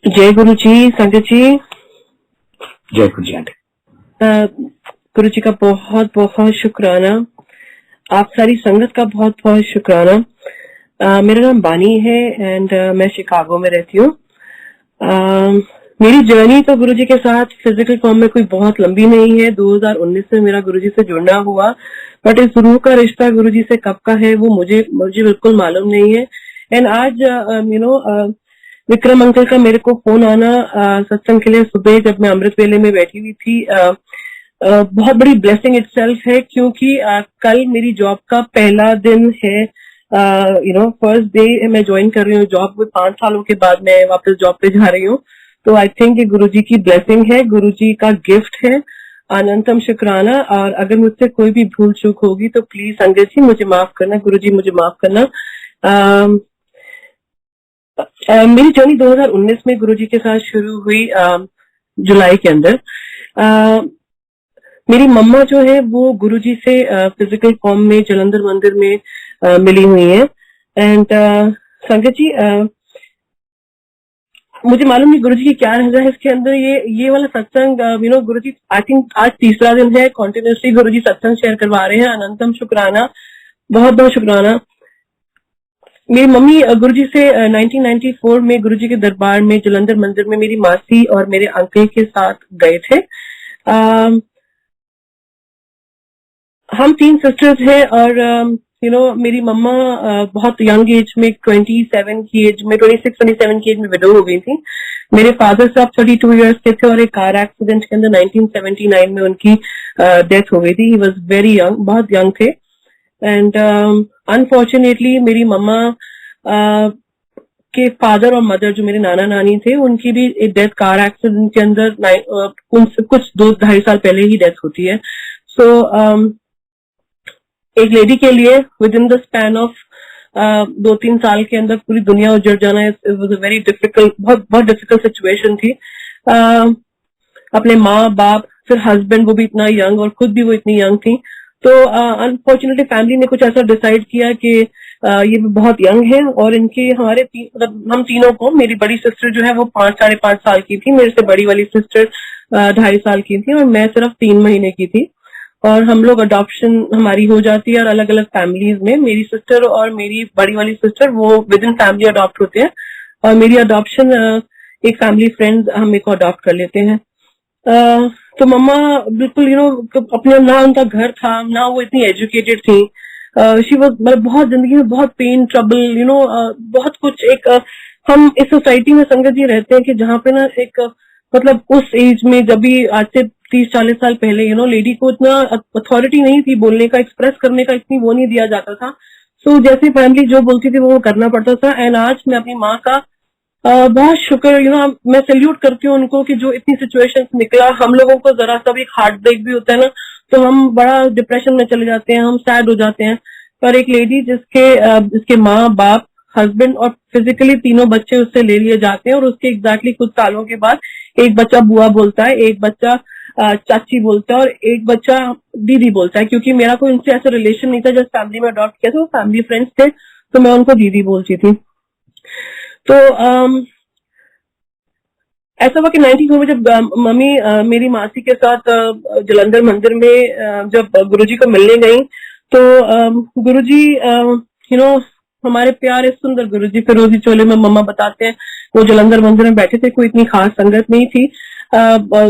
जय गुरु जी, संगत जी। जय गुरु जी आंटी। गुरु जी का बहुत बहुत शुक्राना, आप सारी संगत का बहुत बहुत शुक्राना। मेरा नाम बानी है एंड मैं शिकागो में रहती हूँ। मेरी जर्नी तो गुरु जी के साथ फिजिकल फॉर्म में कोई बहुत लंबी नहीं है। 2019 में मेरा गुरु जी से जुड़ना हुआ, बट इस रूह का रिश्ता गुरु जी से कब का है वो मुझे बिल्कुल मालूम नहीं है। एंड आज विक्रम अंकल का मेरे को फोन आना सत्संग के लिए सुबह जब मैं अमृत वेले में बैठी हुई थी, बहुत बड़ी ब्लेसिंग इटसेल्फ है, क्योंकि कल मेरी जॉब का पहला दिन है। फर्स्ट डे मैं ज्वाइन कर रही हूँ जॉब। 5 सालों के बाद मैं वापस जॉब पे जा रही हूँ। तो आई थिंक ये गुरु जी की ब्लेसिंग है, गुरु जी का गिफ्ट है। अनंतम शुक्राना। और अगर मुझसे कोई भी भूल चूक होगी तो प्लीज संगत जी मुझे माफ करना, गुरु जी मुझे माफ करना। मेरी जर्नी 2019 में गुरुजी के साथ शुरू हुई, जुलाई के अंदर। मेरी मम्मा जो है वो गुरुजी से फिजिकल फॉर्म में जलंधर मंदिर में मिली हुई है। एंड संगत जी, मुझे मालूम नहीं गुरुजी की क्या रहता है इसके अंदर। ये वाला सत्संग, गुरुजी आई थिंक आज तीसरा दिन है कॉन्टिन्यूसली गुरुजी सत्संग शेयर करवा रहे हैं। अनंतम शुक्राना, बहुत बहुत शुक्राना। मेरी मम्मी गुरुजी से 1994 में गुरुजी के दरबार में जलंधर मंदिर में मेरी मासी और मेरे अंकल के साथ गए थे। हम 3 सिस्टर्स हैं और मेरी मम्मा बहुत यंग एज में 27 की एज में 26-27 की एज में विडो हो गई थी। मेरे फादर साहब 32 इयर्स के थे और एक कार एक्सीडेंट के अंदर 1979 में उनकी डेथ हो गई थी। ही वॉज वेरी यंग, बहुत यंग थे। एंड अनफॉर्चुनेटली मेरी मम्मा के फादर और मदर जो मेरे नाना नानी थे उनकी भी डेथ कार एक्सीडेंट के अंदर उनसे कुछ 2-2.5 साल पहले ही डेथ होती है। सो एक लेडी के लिए with in the span of 2-3 साल के अंदर पूरी दुनिया उजड़ जाना, it was a very difficult, बहुत डिफिकल्ट सिचुएशन थी। अपने माँ बाप फिर हस्बैंड, वो भी इतना यंग और खुद भी वो इतनी यंग थी। तो अनफॉर्चुनेटली फैमिली ने कुछ ऐसा डिसाइड किया कि ये भी बहुत यंग है और इनके मतलब हम तीनों को, मेरी बड़ी सिस्टर जो है वो 5-5.5 साल की थी, मेरे से बड़ी वाली सिस्टर 2.5 साल की थी और मैं सिर्फ 3 महीने की थी। और हम लोग अडॉप्शन हमारी हो जाती है और अलग अलग फैमिलीज में। मेरी सिस्टर और मेरी बड़ी वाली सिस्टर वो विद इन फैमिली अडॉप्ट होते हैं और मेरी अडॉप्शन एक फैमिली फ्रेंड हम एक को अडॉप्ट कर लेते हैं। तो मम्मा बिल्कुल अपने, ना उनका घर था, ना वो इतनी एजुकेटेड थी। शी वाज, मतलब बहुत जिंदगी में बहुत पेन, ट्रबल, बहुत कुछ। हम इस सोसाइटी में संगत जी रहते हैं कि जहाँ पे ना मतलब उस एज में, जब भी आज से 30-40 साल पहले लेडी को इतना अथॉरिटी नहीं थी बोलने का, एक्सप्रेस करने का इतनी वो नहीं दिया जाता था। सो जैसे फैमिली जो बोलती थी वो करना पड़ता था। एंड आज मैं अपनी माँ का बहुत शुक्र, मैं सैल्यूट करती हूँ उनको कि जो इतनी सिचुएशन निकला। हम लोगों को जरा सा भी हार्ट ब्रेक भी होता है ना तो हम बड़ा डिप्रेशन में चले जाते हैं, हम सैड हो जाते हैं। पर एक लेडी जिसके माँ बाप, हस्बैंड और फिजिकली तीनों बच्चे उससे ले लिए जाते हैं और उसके एग्जैक्टली कुछ सालों के बाद एक बच्चा बुआ बोलता है, एक बच्चा चाची बोलता है और एक बच्चा दीदी बोलता है। क्योंकि मेरा कोई उनसे ऐसा रिलेशन नहीं था, जब फैमिली में अडॉप्ट किया था, वो फैमिली फ्रेंड्स थे तो मैं उनको दीदी बोलती थी। तो ऐसा हुआ कि 94 में जब मम्मी मेरी मासी के साथ जलंधर मंदिर में जब गुरुजी को मिलने गई तो गुरुजी हमारे प्यारे सुंदर गुरुजी फिरोजी चोले में मम्मा बताते हैं वो जलंधर मंदिर में बैठे थे। कोई इतनी खास संगत नहीं थी,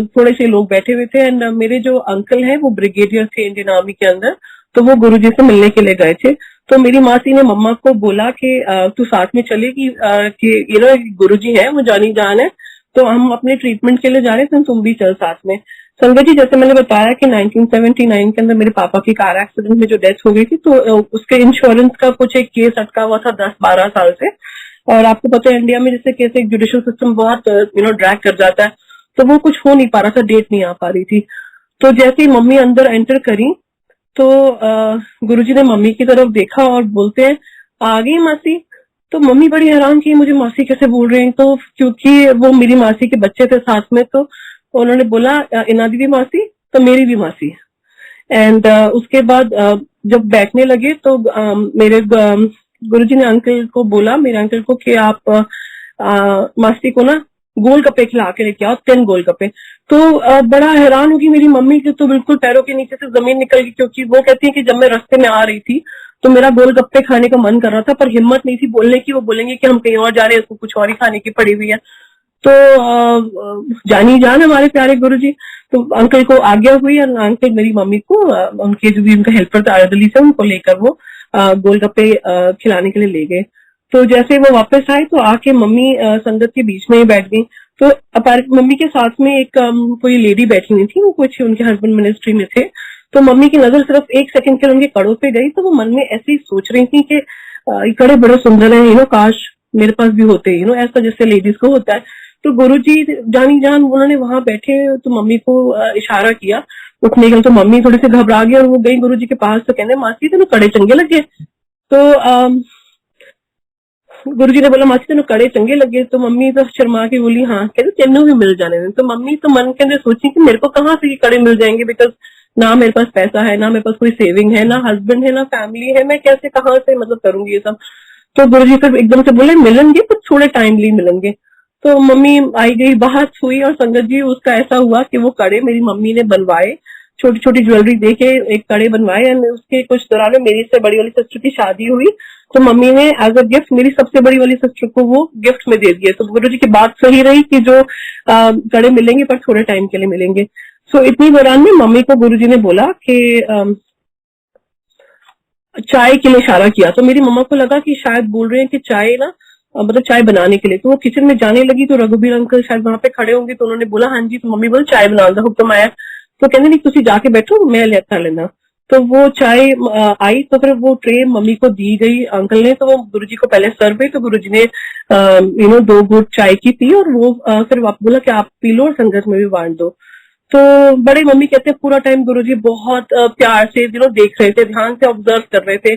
थोड़े से लोग बैठे हुए थे। एंड मेरे जो अंकल हैं वो ब्रिगेडियर थे इंडियन आर्मी के अंदर, तो वो गुरुजी से मिलने के लिए गए थे। तो मेरी मासी ने मम्मा को बोला कि तू साथ में चलेगी, कि गुरुजी है वो जानी जान है, तो हम अपने ट्रीटमेंट के लिए जा रहे थे, तुम भी चल साथ में। संगत जी, जैसे मैंने बताया कि 1979 के अंदर मेरे पापा की कार एक्सीडेंट में जो डेथ हो गई थी तो उसके इंश्योरेंस का कुछ एक केस अटका हुआ था 10-12 साल से। और आपको पता है इंडिया में जैसे केस एक जुडिशियल सिस्टम बहुत ड्रैग कर जाता है, तो वो कुछ हो नहीं पा रहा था, डेट नहीं आ पा रही थी। तो जैसे ही मम्मी अंदर एंटर करी तो गुरुजी ने मम्मी की तरफ देखा और बोलते हैं, आ गई मासी। तो मम्मी बड़ी हैरान की, मुझे मासी कैसे बोल रही हैं। तो क्योंकि वो मेरी मासी के बच्चे थे साथ में, तो उन्होंने बोला इना दी भी मासी तो मेरी भी मासी। एंड उसके बाद जब बैठने लगे तो मेरे गुरुजी ने अंकल को बोला, मेरे अंकल को, कि आप मासी को ना गोलगप्पे खिला के लेके आओ, 10 गोलगप्पे। तो बड़ा हैरान होगी मेरी मम्मी की, तो बिल्कुल पैरों के नीचे से जमीन निकल गई, क्योंकि वो कहती है कि जब मैं रास्ते में आ रही थी तो मेरा गोलगप्पे खाने का मन कर रहा था, पर हिम्मत नहीं थी बोलने की। वो बोलेंगे कि हम कहीं और जा रहे हैं, इसको कुछ और ही खाने की पड़ी हुई है। तो जानी जान हमारे प्यारे गुरुजी, तो अंकल को आज्ञा हुई और अंकल मेरी मम्मी को उनके जो भी उनका हेल्पर था अरदली से, उनको लेकर वो गोलगप्पे खिलाने के लिए ले गए। तो जैसे वो वापस आए तो आके मम्मी संगत के बीच में ही बैठ गई। तो मम्मी के साथ में एक कोई लेडी बैठी हुई थी, वो कुछ उनके हस्बैंड मिनिस्ट्री में थे। तो मम्मी की नजर सिर्फ एक सेकंड के लिए उनके कड़ों पे गई, तो वो मन में ऐसे ही सोच रही थी कि ये कड़े बड़े सुंदर हैं, काश मेरे पास भी होते, ऐसा जैसे लेडीज को होता है। तो गुरुजी जानी जान उन्होंने वहां बैठे तो मम्मी को इशारा किया उठने के लिए। तो मम्मी थोड़ी सी घबरा गई और वो गई गुरुजी के पास। तो कहने मासी तेन कड़े चंगे लगे। तो गुरुजी ने बोला मासी तेन कड़े चंगे लगे। तो मम्मी तो शर्मा के बोली हाँ। कहते तेनों भी मिल जाने। तो मम्मी तो मन के अंदर सोची कि मेरे को कहाँ से ये कड़े मिल जाएंगे, बिकॉज ना मेरे पास पैसा है, ना मेरे पास कोई सेविंग है, ना हस्बैंड है, ना फैमिली है, मैं कैसे कहाँ से मतलब करूंगी ये सब। तो गुरुजी फिर एकदम से बोले मिलेंगे पर थोड़े टाइमली मिलेंगे। तो मम्मी आई गई, बात हुई और संगत जी उसका ऐसा हुआ कि वो कड़े मेरी मम्मी ने बनवाए, छोटी छोटी ज्वेलरी देके एक कड़े बनवाए। एंड उसके कुछ दौरान में मेरी से बड़ी वाली सिस्टर की शादी हुई, तो मम्मी ने एज अ गिफ्ट मेरी सबसे बड़ी वाली सिस्टर को वो गिफ्ट में दे दिए। तो गुरुजी की बात सही रही कि जो कड़े मिलेंगे पर थोड़े टाइम के लिए मिलेंगे। सो इतनी दौरान में मम्मी को गुरुजी ने बोला कि चाय के लिए इशारा किया। तो मेरी मम्मा को लगा कि शायद बोल रहे हैं कि चाय ना मतलब चाय बनाने के लिए। तो वो किचन में जाने लगी तो रघुबीर अंकल शायद वहां पे खड़े होंगे, तो उन्होंने बोला हाँ जी। तो मम्मी बोले चाय बना दो, हुक्म आया। तो कहने नहीं तुसी जाके बैठो, मैं लेकर लेना। तो वो चाय आई, तो फिर वो ट्रे मम्मी को दी गई अंकल ने। तो वो गुरुजी को पहले सर्व हुई, तो गुरुजी ने 2 घूंट चाय की पी और वो फिर बोला कि आप पी लो और संगत में भी बांट दो। तो बड़े मम्मी कहते हैं पूरा टाइम गुरुजी बहुत प्यार से देख रहे थे, ध्यान से ऑब्जर्व कर रहे थे।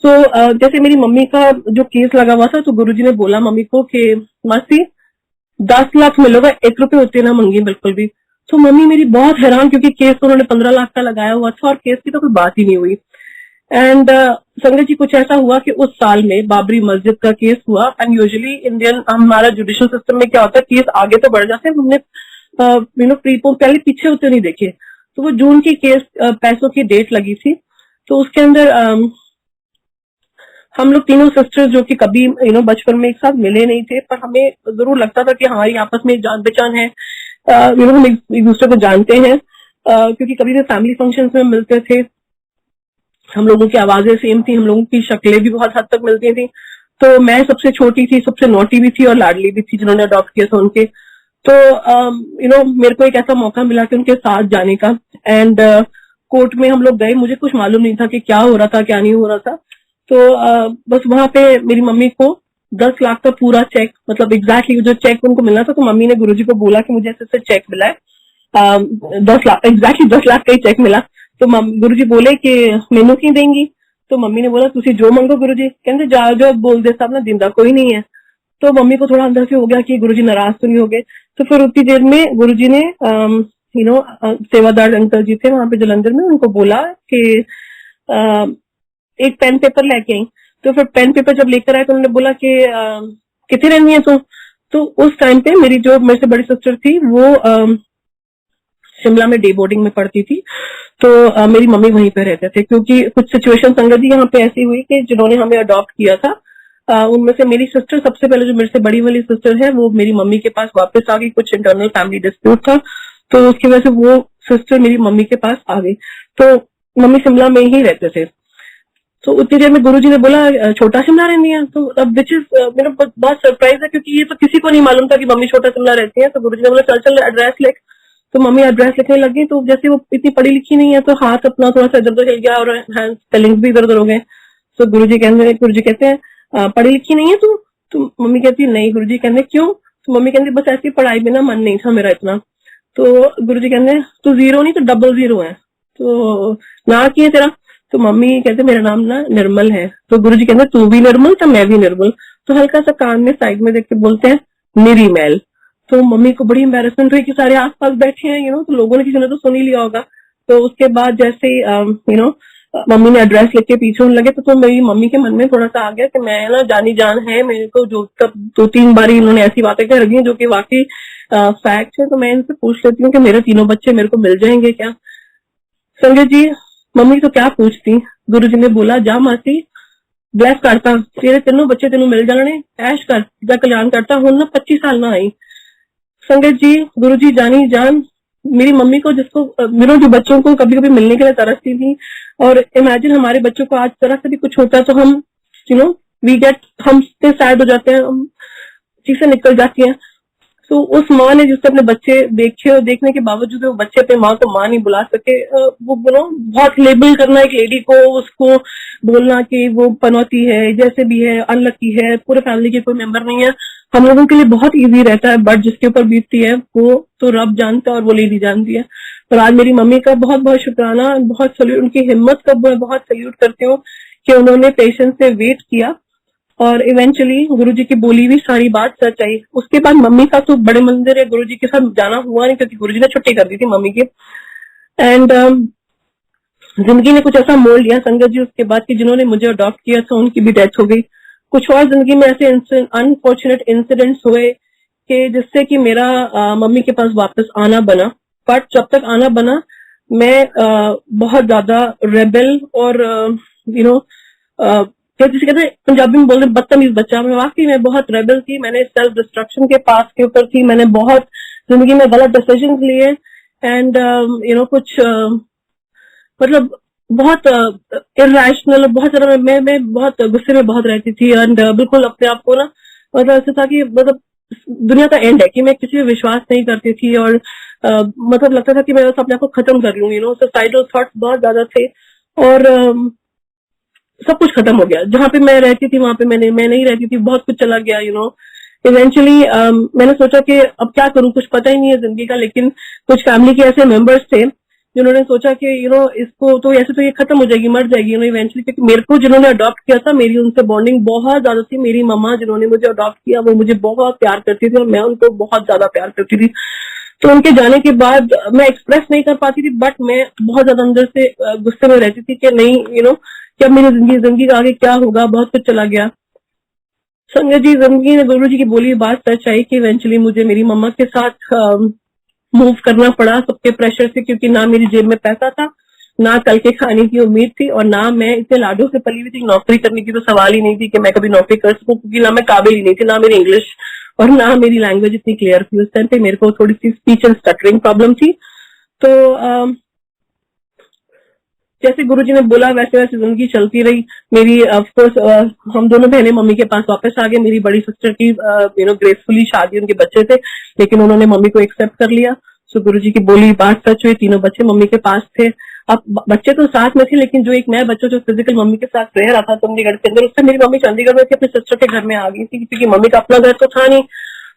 तो जैसे मेरी मम्मी का जो केस लगा हुआ था, तो गुरुजी ने बोला मम्मी को कि मासी 10 लाख मिलेगा, 1 रुपए होते ना मंगी बिल्कुल भी। तो मम्मी मेरी बहुत हैरान, क्योंकि केस तो उन्होंने 15 लाख का लगाया हुआ था और केस की तो कोई बात ही नहीं हुई। एंड संगत जी कुछ ऐसा हुआ कि उस साल में बाबरी मस्जिद का केस हुआ। एंड यूजुअली इंडियन हमारा जुडिशियल सिस्टम में क्या होता है, केस आगे तो बढ़ जाते हैं, हमने प्रीपोन पहले पीछे होते नहीं देखे। तो वो जून की केस पैसों की डेट लगी थी। तो उसके अंदर हम लोग तीनों सिस्टर्स जो कि कभी बचपन में एक साथ मिले नहीं थे, पर हमें जरूर लगता था कि हमारी आपस में जान पहचान है, हम एक दूसरे को जानते हैं, क्योंकि कभी भी फैमिली फंक्शंस में मिलते थे। हम लोगों की आवाजें सेम थी, हम लोगों की शक्लें भी बहुत हद तक मिलती थी। तो मैं सबसे छोटी थी, सबसे नोटी भी थी और लाडली भी थी जिन्होंने अडॉप्ट किया था उनके। तो मेरे को एक ऐसा मौका मिला कि उनके साथ जाने का। एंड कोर्ट में हम लोग गए, मुझे कुछ मालूम नहीं था कि क्या हो रहा था क्या नहीं हो रहा था। तो बस वहां पे मेरी मम्मी को 10 लाख का पूरा चेक, मतलब एग्जैक्टली जो चेक उनको मिलना था, तो मम्मी ने गुरुजी को बोला कि मुझे ऐसे चेक मिला है 10 लाख, एग्जैक्टली 10 लाख का ही चेक मिला। तो गुरुजी बोले कि मेनू की देंगी। तो मम्मी ने बोला तुसी जो मंगो गुरुजी। कहते जा जो बोल दे साहब ना, जिंदा कोई नहीं है। तो मम्मी को थोड़ा अंदर से हो गया कि गुरुजी नाराज तो नहीं हो गए। तो फिर उतनी देर में गुरुजी ने सेवादार अंकल जी थे वहां पे जलंधर में, उनको बोला कि एक पेन पेपर लेके आई। तो फिर पेन पेपर जब लेकर आए तो उन्होंने बोला कि कितने रहनी है तो उस टाइम पे मेरी जो मेरे से बड़ी सिस्टर थी वो शिमला में डे बोर्डिंग में पढ़ती थी। तो मेरी मम्मी वहीं पे रहते थे, क्योंकि कुछ सिचुएशन संगत जी यहाँ पे ऐसी हुई कि जिन्होंने हमें अडॉप्ट किया था उनमें से मेरी सिस्टर सबसे पहले, जो मेरे से बड़ी वाली सिस्टर है, वो मेरी मम्मी के पास वापस आ गई। कुछ इंटरनल फैमिली डिस्प्यूट था, तो उसकी वजह से वो सिस्टर मेरी मम्मी के पास आ गई। तो मम्मी शिमला में ही रहते थे। तो उतनी देर में गुरुजी ने बोला छोटा शिमला रहनी है। तो अब विच इज मेरा बहुत सरप्राइज है, क्योंकि ये तो किसी को नहीं मालूम था कि मम्मी छोटा शिमला रहती है। तो गुरुजी ने बोला चल चल एड्रेस लिख। तो मम्मी एड्रेस लिखने लगी। तो जैसे वो इतनी पढ़ी लिखी नहीं है, तो हाथ अपना थोड़ा सा इधर उधर हिल गया और हैंड स्पेलिंग्स भी इधर उधर हो गए। तो गुरुजी कहते हैं पढ़ी लिखी नहीं है तू? तो मम्मी कहती है नहीं। गुरुजी कहते क्यों? तो मम्मी कहती बस ऐसी पढ़ाई में ना मन नहीं था मेरा इतना। तो गुरुजी कहते तू 0 नहीं तो 00 है, तो ना की है तेरा? तो मम्मी कहते मेरा नाम ना निर्मल है। तो गुरुजी कहते तू भी निर्मल तो मैं भी निर्मल। तो हल्का सा कान में साइड में देख के बोलते हैं निरीमैल। तो मम्मी को बड़ी एम्बेरसमेंट हुई कि सारे आसपास बैठे हैं तो लोगों ने किसी ने तो सुन ही लिया होगा। तो उसके बाद जैसे मम्मी ने एड्रेस लिख के पीछे होने लगे तो मेरी मम्मी के मन में थोड़ा सा आ गया कि मैं ना जानी जान है मेरे को, जो तब 2-3 बार इन्होंने ऐसी बातें कर दी जो कि वाकई फैक्ट है, तो मैं इनसे पूछ लेती हूँ कि मेरे तीनों बच्चे मेरे को मिल जाएंगे क्या। संजय जी मम्मी तो क्या पूछती, गुरुजी ने बोला जा मासी ब्लेस करता तेरे तीनों बच्चे तेनों मिल जाने, ऐश कर जा कल्याण करता हूं ना 25 साल ना आई। संगत जी गुरुजी जानी जान मेरी मम्मी को, जिसको मेरे जो बच्चों को कभी कभी मिलने के लिए तरसती थी, और इमेजिन हमारे बच्चों को आज तरह से भी कुछ होता है तो हम वी गेट, हम सैड हो जाते हैं, हम चीजें निकल जाती हैं। तो उस माँ ने जिससे अपने बच्चे देखे और देखने के बावजूद वो बच्चे अपने माँ को माँ नहीं बुला सके, वो बहुत लेबल करना एक लेडी को, उसको बोलना कि वो पनौती है, जैसे भी है, अनलकी है, पूरे फैमिली के कोई मेंबर नहीं है, हम लोगों के लिए बहुत इजी रहता है, बट जिसके ऊपर बीतती है वो तो रब जानता है और वो लेडी जानती है। और आज मेरी मम्मी का बहुत बहुत शुक्राना, बहुत सल्यूट, उनकी हिम्मत का बहुत सल्यूट करती हूँ कि उन्होंने पेशेंस से वेट किया और इवेंचुअली गुरुजी की बोली हुई सारी बात सच आई। उसके बाद मम्मी का तो बड़े मंदिर है गुरुजी के साथ जाना हुआ नहीं, क्योंकि गुरुजी ने छुट्टी कर दी थी मम्मी की। एंड जिंदगी ने कुछ ऐसा मोड़ लिया संगत जी उसके बाद कि जिन्होंने मुझे अडॉप्ट किया था उनकी भी डेथ हो गई। कुछ और जिंदगी में ऐसे अनफॉर्चुनेट इंसिडेंट्स हुए कि जिससे कि मेरा मम्मी के पास वापस आना बना, बट जब तक आना बना मैं बहुत ज्यादा रेबल और जिसे कहते हैं पंजाबी में बोलते बदतमीज बच्चा, मैं वाकई में बहुत रेबल थी, मैंने सेल्फ डिस्ट्रक्शन के पास के ऊपर थी, मैंने बहुत जिंदगी में गलत डिसीजन लिए एंड कुछ मतलब बहुत इरेशनल, बहुत ज्यादा मैं बहुत गुस्से में बहुत रहती थी एंड बिल्कुल अपने आप को ना मतलब ऐसा था कि मतलब दुनिया का एंड है कि मैं किसी पे विश्वास नहीं करती थी और मतलब लगता था कि मैं अपने आप को खत्म कर लूँ, सुसाइडल थॉट्स बहुत ज्यादा थे और सब कुछ खत्म हो गया। जहाँ पे मैं रहती थी वहां पे मैं नहीं रहती थी, बहुत कुछ चला गया इवेंचुअली मैंने सोचा कि अब क्या करूं, कुछ पता ही नहीं है जिंदगी का, लेकिन कुछ फैमिली के ऐसे मेंबर्स थे जिन्होंने सोचा कि इसको तो ऐसे तो ये खत्म हो जाएगी, मर जाएगी इवेंचुअली, क्योंकि मेरे को जिन्होंने अडॉप्ट किया था मेरी उनसे बॉन्डिंग बहुत ज्यादा थी। मेरी मम्मा जिन्होंने मुझे अडॉप्ट किया वो मुझे बहुत प्यार करती थी और मैं उनको बहुत ज्यादा प्यार करती थी। तो उनके जाने के बाद मैं एक्सप्रेस नहीं कर पाती थी, बट मैं बहुत ज्यादा अंदर से गुस्से में रहती थी कि नहीं कि अब मेरी जिंदगी का आगे क्या होगा, बहुत कुछ चला गया। संगत जी जिंदगी ने गुरु जी की बोली बात सच आई कि इवेंचुअली मुझे मेरी मम्मा के साथ मूव करना पड़ा सबके प्रेशर से, क्योंकि ना मेरी जेब में पैसा था, ना कल के खाने की उम्मीद थी और ना मैं इतने लाडों से पली हुई थी। नौकरी करने की तो सवाल ही नहीं थी कि मैं कभी नौकरी कर सकूं, क्योंकि ना मैं काबिल ही नहीं थी, ना मेरी इंग्लिश और ना मेरी लैंग्वेज इतनी क्लियर थी। उस टाइम पे मेरे को थोड़ी सी स्पीच एंड स्टटरिंग प्रॉब्लम थी। तो जैसे गुरुजी ने बोला वैसे वैसे जिंदगी चलती रही मेरी। ऑफकोर्स हम दोनों बहनें मम्मी के पास वापस आ गए। मेरी बड़ी सिस्टर की ग्रेसफुली शादी, उनके बच्चे थे, लेकिन उन्होंने मम्मी को एक्सेप्ट कर लिया। सो गुरुजी की बोली बात सच हुई, तीनों बच्चे मम्मी के पास थे। अब बच्चे तो साथ में थे, लेकिन जो एक नया बच्चा जो फिजिकल मम्मी के साथ रह रहा था चंडीगढ़ के अंदर, उससे मेरी मम्मी चंडीगढ़ में थी, अपने सिस्टर के घर में आ गई थी, क्योंकि मम्मी का अपना घर तो था नहीं,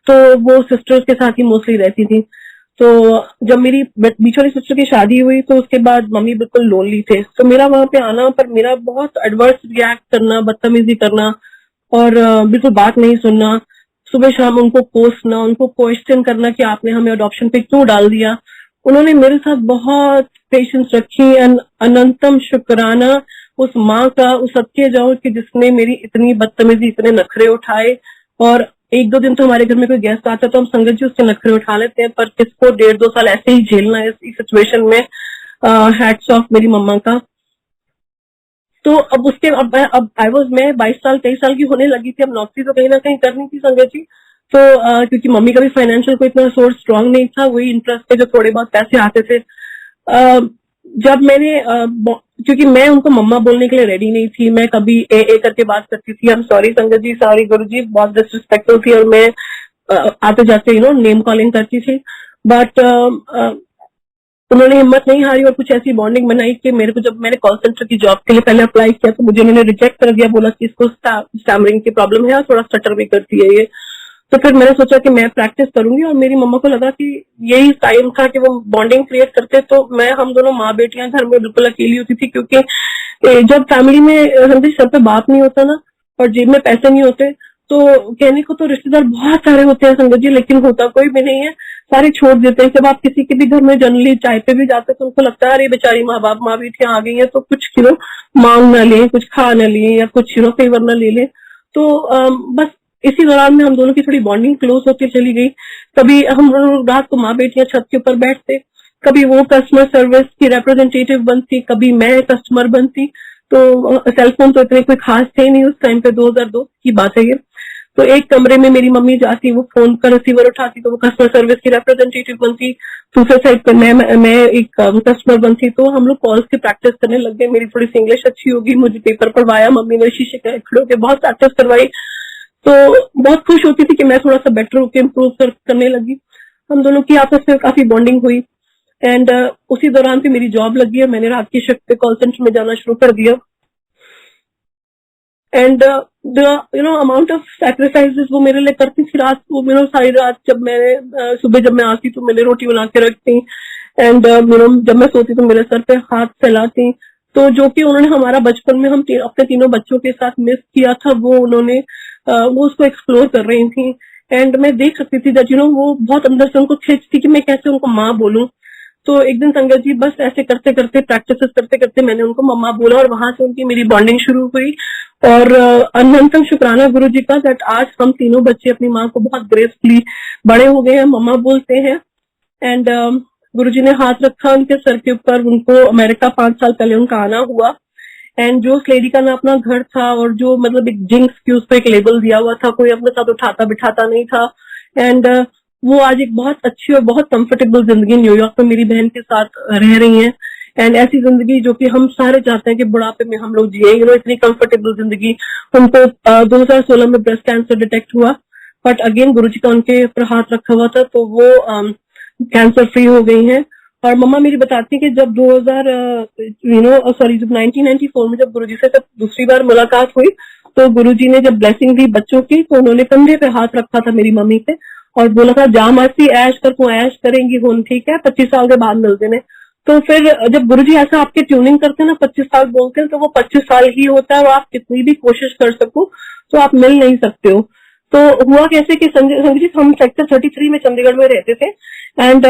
तो वो सिस्टर्स के साथ ही मोस्टली रहती थी। तो जब मेरी बीच वाली सिस्टर की शादी हुई तो उसके बाद मम्मी बिल्कुल लोनली थे। तो मेरा वहां पे आना, पर मेरा बहुत एडवर्स रिएक्ट करना, बदतमीजी करना और बिल्कुल बात नहीं सुनना, सुबह शाम उनको कोसना, उनको क्वेश्चन करना कि आपने हमें अडॉप्शन पे क्यों डाल दिया। उन्होंने मेरे साथ बहुत पेशेंस रखी। अनंतम शुक्राना उस माँ का, उस सत्य जाओ कि जिसने मेरी इतनी बदतमीजी, इतने नखरे उठाए। और 1-2 दिन तो हमारे घर में कोई गेस्ट आता तो हम संगत जी उसके नखरे उठा लेते हैं, पर किसको 1.5-2 साल ऐसे ही झेलना है इस सिचुएशन में। हैट्स ऑफ मेरी मम्मा का। तो अब उसके अब मैं 22 साल 23 साल की होने लगी थी, अब नौकरी तो कहीं ना कहीं करनी थी संगत जी। तो क्योंकि मम्मी का भी फाइनेंशियल कोई इतना सोर्स स्ट्रांग नहीं था, वही इंटरेस्ट पे जो थोड़े बहुत पैसे आते थे। जब मैंने क्योंकि मैं उनको मम्मा बोलने के लिए रेडी नहीं थी, मैं कभी ए करके बात करती थी। I'm सॉरी संगत जी, सॉरी गुरु जी, बहुत डिसरिस्पेक्टफुल थी और मैं आते जाते नेम कॉलिंग करती थी। बट उन्होंने हिम्मत नहीं हारी और कुछ ऐसी बॉन्डिंग बनाई कि मेरे को, जब मैंने कॉल सेंटर की जॉब के लिए पहले अप्लाई किया तो मुझे उन्होंने रिजेक्ट कर दिया, बोला कि इसको स्टैमरिंग की प्रॉब्लम है और थोड़ा स्टटर भी करती है ये। तो फिर मैंने सोचा कि मैं प्रैक्टिस करूंगी और मेरी मम्मा को लगा कि यही टाइम था कि वो बॉन्डिंग क्रिएट करते। तो हम दोनों माँ बेटियां घर में बिल्कुल अकेली होती थी, क्योंकि जब फैमिली में हम सर पे बाप नहीं होता ना और जेब में पैसे नहीं होते, तो कहने को तो रिश्तेदार बहुत सारे होते हैं संगत जी, लेकिन होता कोई भी नहीं है। सारे छोड़ देते हैं। जब आप किसी के भी घर में जनरली चाय पे भी जाते हैं तो उनको लगता है अरे बेचारी माँ बाप माँ बेटी आ गई है तो कुछ मांग न ले, कुछ खा न ले या कुछ फेवर न ले ले। तो बस इसी दौरान में हम दोनों की थोड़ी बॉन्डिंग क्लोज होती चली गई। कभी हम लोग रात को माँ बेटियां छत के ऊपर बैठते, कभी वो कस्टमर सर्विस की रिप्रेजेंटेटिव बनती, कभी मैं कस्टमर बनती। तो सेलफोन तो इतने कोई खास थे नहीं उस टाइम पे, 2002 की बात है ये। तो एक कमरे में मेरी मम्मी जाती, वो फोन का रिसीवर उठाती तो वो कस्टमर सर्विस की रिप्रेजेंटेटिव बनती, दूसरे साइड पे मैं एक कस्टमर बनती। तो हम लोग कॉल्स की प्रैक्टिस करने लग गए। मेरी थोड़ी सी इंग्लिश अच्छी होगी, मुझे पेपर पढ़वाया मम्मी ने, शीशे के खड़े होकर बहुत प्रैक्टिस करवाई। तो बहुत खुश होती थी कि मैं थोड़ा सा बेटर होकर इम्प्रूव करने लगी। हम दोनों की आपस में काफी बॉन्डिंग हुई। एंड उसी दौरान पे मेरी जॉब लगी है, मैंने रात की शिफ्ट पे कॉल सेंटर में जाना शुरू कर दिया। And the amount of sacrifices वो मेरे लिए करती थी रात को, सारी रात जब मैं सुबह जब मैं आती तो मेरे रोटी बना के रखती। एंड जब मैं सोती तो मेरे सर पे हाथ फैलाती। तो जो कि उन्होंने हमारा बचपन में हम अपने तीनों बच्चों के साथ मिस किया था, वो उन्होंने वो उसको एक्सप्लोर कर रही थी। एंड मैं देख सकती थी दैट वो बहुत अंदर से उनको खींच थी कि मैं कैसे उनको माँ बोलूं। तो एक दिन संगत जी बस ऐसे करते करते प्रैक्टिस करते करते मैंने उनको मम्मा बोला और वहां से उनकी मेरी बॉन्डिंग शुरू हुई। और अनंतम शुक्राना गुरु जी का दैट आज हम तीनों बच्चे अपनी माँ को बहुत ग्रेसफुली बड़े हो गए हैं, मम्मा बोलते हैं। एंड गुरु जी ने हाथ रखा उनके सर के ऊपर, उनको अमेरिका 5 साल पहले उनका आना हुआ। एंड जो उस लेडी का ना अपना घर था और जो मतलब एक जिंक्स की उस पर एक लेबल दिया हुआ था, कोई अपने साथ उठाता बिठाता नहीं था। एंड वो आज एक बहुत अच्छी और बहुत कंफर्टेबल जिंदगी न्यूयॉर्क में मेरी बहन के साथ रह रही हैं। एंड ऐसी जिंदगी जो कि हम सारे चाहते हैं कि बुढ़ापे में हम लोग जिए, इतनी कंफर्टेबल जिंदगी। उनको 2016 में ब्रेस्ट कैंसर डिटेक्ट हुआ, बट अगेन गुरुजी का उनके ऊपर हाथ रखा हुआ था तो वो कैंसर फ्री हो गई हैं। और मम्मा मेरी बताती है कि जब 1994 में जब गुरुजी से जब दूसरी बार मुलाकात हुई तो गुरुजी ने जब ब्लेसिंग दी बच्चों की तो उन्होंने कंधे पे हाथ रखा था मेरी मम्मी के और बोला था जा मासी ऐश कर, तू ऐश करेंगी हुन, ठीक है 25 साल के बाद मिलते ने। तो फिर जब गुरुजी ऐसा आपके ट्यूनिंग करते हैं ना, 25 साल बोलते हैं तो वो 25 साल ही होता है और आप कितनी भी कोशिश कर सको तो आप मिल नहीं सकते हो। तो हुआ कैसे कि संजय जी हम सेक्टर 33 में चंडीगढ़ में रहते थे। एंड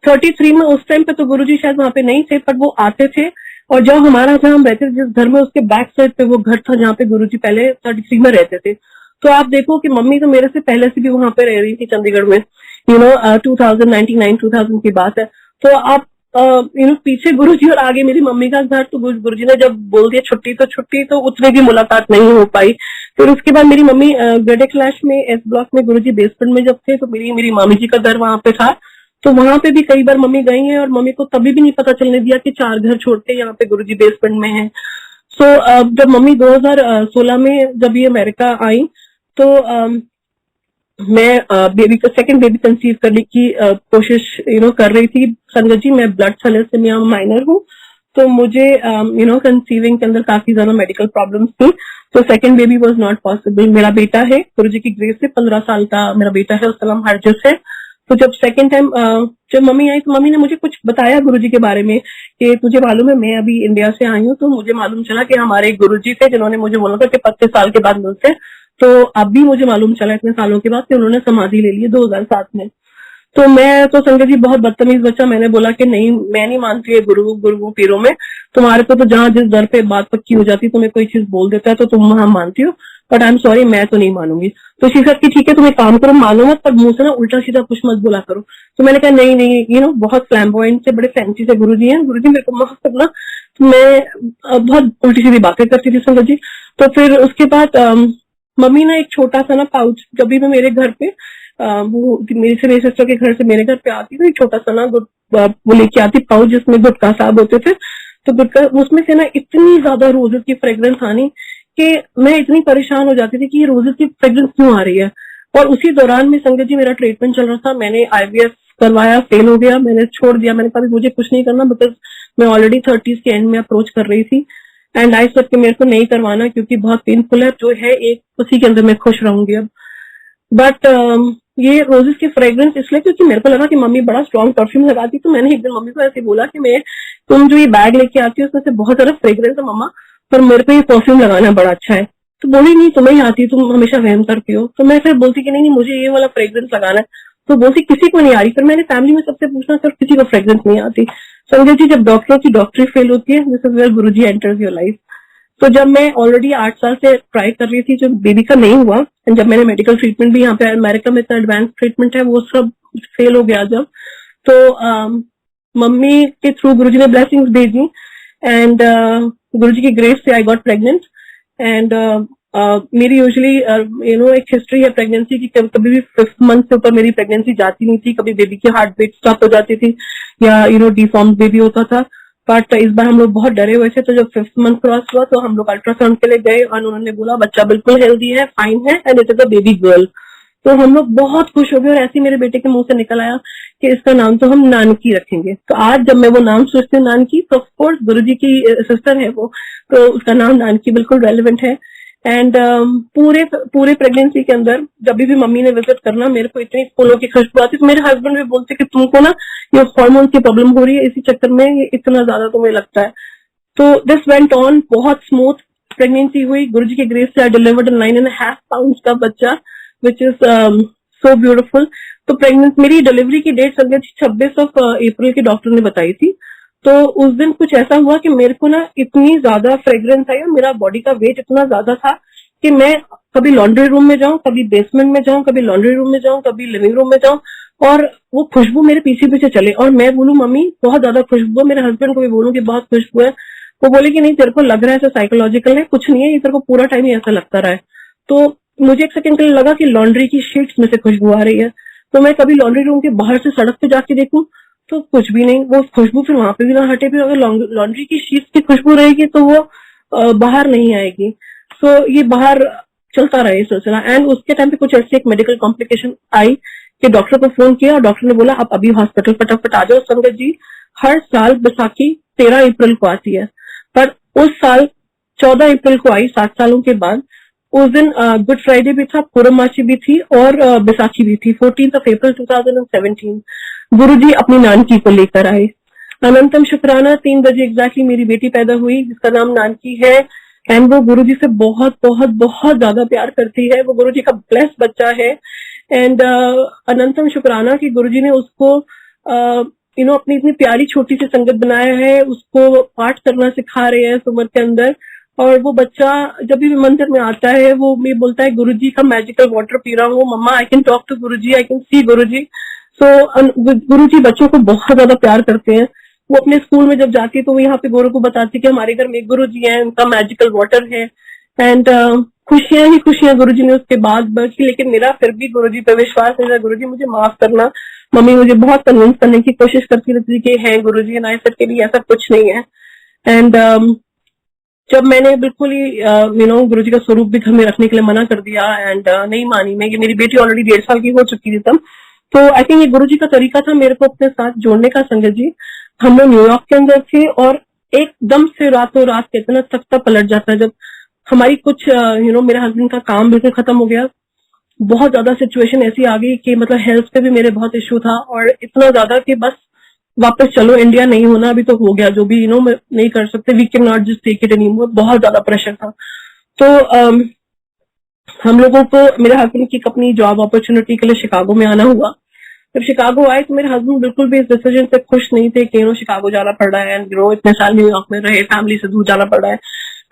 33 में उस टाइम पे तो गुरुजी शायद वहां पे नहीं थे, पर वो आते थे। और जब हमारा जहाँ हम रहते थे जिस घर में, उसके बैक साइड पे वो घर था जहाँ पे गुरुजी पहले 33 में रहते थे। तो आप देखो कि मम्मी तो मेरे से पहले से भी वहां पे रह रही थी चंडीगढ़ में, 2099-2000 की बात है। तो आप पीछे गुरुजी और आगे मेरी मम्मी का घर। तो गुरुजी ने जब बोल दिया छुट्टी तो छुट्टी, तो उतनी भी मुलाकात नहीं हो पाई। फिर उसके बाद मेरी मम्मी ग्रेडे क्लैश में एस ब्लॉक में गुरुजी बेसमेंट में जब थे तो मेरी मामी जी का घर वहां पे था। तो वहां पे भी कई बार मम्मी गई हैं और मम्मी को तभी भी नहीं पता चलने दिया कि 4 घर छोड़ के यहाँ पे गुरुजी बेसमेंट में है। सो जब मम्मी 2016 में जब ये अमेरिका आई तो मैं बेबी का सेकंड बेबी कंसीव करने की कोशिश कर रही थी। संगत जी मैं ब्लड थैलेसीमिया माइनर हूँ, तो मुझे कंसीविंग के अंदर काफी ज्यादा मेडिकल प्रॉब्लम्स थी। तो second baby was not possible. मेरा बेटा है गुरुजी की ग्रेस से, 15 साल का मेरा बेटा है, उसका नाम हरजस है। तो जब सेकंड टाइम जब मम्मी आई तो मम्मी ने मुझे कुछ बताया गुरुजी के बारे में कि तुझे मालूम है मैं अभी इंडिया से आई हूँ। तो मुझे मालूम चला कि हमारे गुरुजी थे जिन्होंने मुझे बोला था कि 25 साल के बाद मिलते हैं। तो अब भी मुझे मालूम चला इतने सालों के बाद कि उन्होंने समाधि ले ली 2007 में। तो मैं तो संगत जी बहुत बदतमीज बच्चा, मैंने बोला कि नहीं मैं नहीं मानती है गुरु पीरों में, तुम्हारे को तो जहाँ जिस दर पे बात पक्की हो जाती है तुम्हें कोई चीज बोल देता है तो तुम वहां मानती हो, बट आई एम सॉरी मैं तो नहीं मानूंगी। तो शीखर की ठीक है तुम्हें काम करो मानो मत, पर मुंह से ना उल्टा सीधा कुछ मत बोला करो। तो मैंने कहा नहीं नहीं बहुत फ्लैम्बॉयंट से बड़े फैंसी से गुरुजी हैं, गुरुजी मेरे को माफ करना। तो मैं बहुत उल्टी सीधी बातें करती थी संगत जी। तो फिर उसके बाद मम्मी ना एक छोटा सा ना पाउच, जब भी मैं मेरे घर पे वो मेरी सिस्टर के घर से मेरे घर पे आती थी, छोटा सा ना वो लेके आती पाउच जिसमें गुटखा साहब होते थे। तो गुटखा उसमें से ना इतनी ज्यादा रोजेस की फ्रेग्रेंस आनी कि मैं इतनी परेशान हो जाती थी कि ये रोजेस की फ्रेग्रेंस क्यों आ रही है। और उसी दौरान में संगत जी मेरा ट्रीटमेंट चल रहा था, मैंने IVF करवाया, फेल हो गया, मैंने छोड़ दिया। मैंने कहा मुझे कुछ नहीं करना, बिकॉज मैं ऑलरेडी 30s के एंड में अप्रोच कर रही थी। एंड आई सेड कि मेरे को नहीं करवाना क्योंकि बहुत पेनफुल है, जो है एक उसी के अंदर मैं खुश रहूंगी अब। बट ये रोजेस की फ्रेग्रेंस इसलिए क्योंकि मेरे को लगा कि मम्मी बड़ा स्ट्रॉन्ग परफ्यूम लगाती। तो मैंने एक दिन मम्मी को ऐसे बोला कि तुम जो ये बैग लेके आती हो उसमें से बहुत ज्यादा फ्रेग्रेंस है मम्मा, पर मेरे को ये परफ्यूम लगाना बड़ा अच्छा है। तो बोली नहीं तुम्हें ही आती, तुम हमेशा वहम करती हो। तो मैं फिर बोलती कि नहीं मुझे ये वाला फ्रेग्रेंस लगाना है। तो बोलती किसी को नहीं आ रही। फिर मैंने फैमिली में सबसे पूछना, सिर्फ किसी को फ्रेग्रेंस नहीं आती। संजय जी, जब डॉक्टरों की डॉक्टरी फेल होती है, this is where Guruji enters your life. तो जब मैं ऑलरेडी 8 साल से ट्राई कर रही थी, जब बेबी का नहीं हुआ, जब मैंने मेडिकल ट्रीटमेंट भी यहाँ पे अमेरिका में इतना एडवांस ट्रीटमेंट है, वो सब फेल हो गया जब, तो मम्मी के थ्रू गुरुजी ने ब्लेसिंग्स भेजी एंड गुरुजी की ग्रेस से आई गॉट प्रेग्नेंट। एंड मेरी यूजुअली एक हिस्ट्री है प्रेगनेंसी की, कभी भी 5th मंथ से ऊपर मेरी प्रेगनेंसी जाती नहीं थी, कभी बेबी की हार्ट बीट स्टॉप हो जाती थी या डिफॉर्म बेबी होता था। बट इस बार हम लोग बहुत डरे हुए थे, तो जब 5th मंथ क्रॉस हुआ तो हम लोग अल्ट्रासाउंड के लिए गए और उन्होंने बोला बच्चा बिल्कुल हेल्दी है, फाइन है and it is a baby girl. तो हम लोग बहुत खुश हो गए और ऐसे ही मेरे बेटे के मुंह से निकल आया कि इसका नाम तो हम नानकी रखेंगे। तो आज जब मैं वो नाम सोचती हूँ नानकी, तो ऑफकोर्स गुरुजी की सिस्टर है वो, तो उसका नाम नानकी बिल्कुल रेलिवेंट है। एंड पूरे प्रेगनेंसी के अंदर जब भी मम्मी ने विजिट करना, मेरे को इतनी फूलों की खुशबू आती। तो मेरे हस्बैंड भी बोलते कि तुमको ना ये हार्मोन की प्रॉब्लम हो रही है, इसी चक्कर में ये इतना ज्यादा तुम्हें लगता है। तो दिस वेंट ऑन, बहुत स्मूथ प्रेगनेंसी हुई। गुरुजी की ग्रेस से आई डिलीवर्ड 9.5 पाउंड का बच्चा, विच इज सो ब्यूटिफुल। तो प्रेगनेंसी, मेरी डिलीवरी की डेट संजय जी 26 अप्रैल की डॉक्टर ने बताई थी। तो उस दिन कुछ ऐसा हुआ कि मेरे को ना इतनी ज्यादा फ्रेग्रेंस आई और मेरा बॉडी का वेट इतना ज्यादा था कि मैं कभी लॉन्ड्री रूम में जाऊं, कभी बेसमेंट में जाऊं, कभी लॉन्ड्री रूम में जाऊं, कभी लिविंग रूम में जाऊं, और वो खुशबू मेरे पीछे पीछे चले। और मैं बोलूं मम्मी बहुत ज्यादा खुशबू है, मेरे हस्बैंड को भी बोलूं कि बहुत खुशबू है, वो बोले कि नहीं तेरे को लग रहा है साइकोलॉजिकल है, कुछ नहीं है, ये तेरे को पूरा टाइम ही ऐसा लगता रहा है। तो मुझे एक सेकंड के लिए लगा कि लॉन्ड्री की शीट्स में से खुशबू आ रही है। तो मैं कभी लॉन्ड्री रूम के बाहर से सड़क पे जाके देखूं तो कुछ भी नहीं, वो खुशबू फिर वहां पे भी ना हटे। भी अगर लॉन्ड्री की शीट्स की खुशबू रहेगी तो वो बाहर नहीं आएगी। सो ये बाहर चलता रहा ये सिलसिला। एंड उसके टाइम पे कुछ ऐसी एक मेडिकल कॉम्प्लिकेशन आई कि डॉक्टर को फोन किया और डॉक्टर ने बोला आप अभी हॉस्पिटल फटाफट आ जाओ। संगत जी, हर साल बैसाखी 13 अप्रैल को आती है, पर उस साल 14 अप्रैल को आई, 7 सालों के बाद। उस दिन गुड फ्राइडे भी था, पूर्णमासी भी थी और बैसाखी भी थी, 14 अप्रैल 2017। गुरुजी अपनी नानकी को लेकर आए। अनंतम शुक्राना 3 बजे एग्जैक्टली मेरी बेटी पैदा हुई जिसका नाम नानकी है। एंड वो गुरुजी से बहुत बहुत बहुत ज्यादा प्यार करती है, वो गुरुजी का ब्लेस बच्चा है। एंड अनंतम शुक्राना कि गुरुजी ने उसको अपनी इतनी प्यारी छोटी सी संगत बनाया है, उसको पाठ करना सिखा रहे हैं इस उम्र के अंदर। और वो बच्चा जब भी मंदिर में आता है वो मैं बोलता है गुरुजी का मैजिकल वाटर पी रहा हूँ, mamma I can talk to Guruji, I can see Guruji. So Guruji बच्चों को बहुत ज्यादा प्यार करते हैं। वो अपने स्कूल में जब जाती है तो वो यहाँ पे गुरु को बताती है कि हमारे घर में एक गुरुजी है, उनका मैजिकल वाटर है। एंड खुशियां ही खुशियां गुरुजी ने उसके बाद बची। लेकिन मेरा फिर भी गुरुजी पे विश्वास है, गुरुजी मुझे माफ करना। मम्मी मुझे बहुत कन्विंस करने की कोशिश करती रहती थी कि है गुरुजी, एंड आई सेड के लिए ऐसा कुछ नहीं है। एंड जब मैंने बिल्कुल ही गुरुजी का स्वरूप भी घर में रखने के लिए मना कर दिया एंड नहीं मानी मैं, कि मेरी बेटी ऑलरेडी 1.5 साल की हो चुकी थी तब। तो आई थिंक ये गुरुजी का तरीका था मेरे को अपने साथ जोड़ने का। संगत जी, हम लोग न्यूयॉर्क के अंदर थे और एकदम से रातों रात कितना तख्ता पलट जाता है जब हमारी कुछ मेरे हस्बैंड का काम बिल्कुल खत्म हो गया। बहुत ज्यादा सिचुएशन ऐसी आ गई कि मतलब हेल्थ पे भी मेरे बहुत इश्यू था और इतना ज्यादा कि बस वापस चलो, इंडिया नहीं होना, अभी तो हो गया जो भी नहीं कर सकते, we can not just take it anymore. बहुत ज्यादा प्रेशर था। तो हम लोगों को मेरे हस्बैंड की अपनी जॉब अपॉर्चुनिटी के लिए शिकागो में आना हुआ। जब शिकागो आए तो मेरे हस्बैंड बिल्कुल भी इस डिसीजन से खुश नहीं थे कि शिकागो जाना पड़ रहा है एंड इतने साल न्यूयॉर्क में रहे, फैमिली से दूर जाना पड़ रहा है।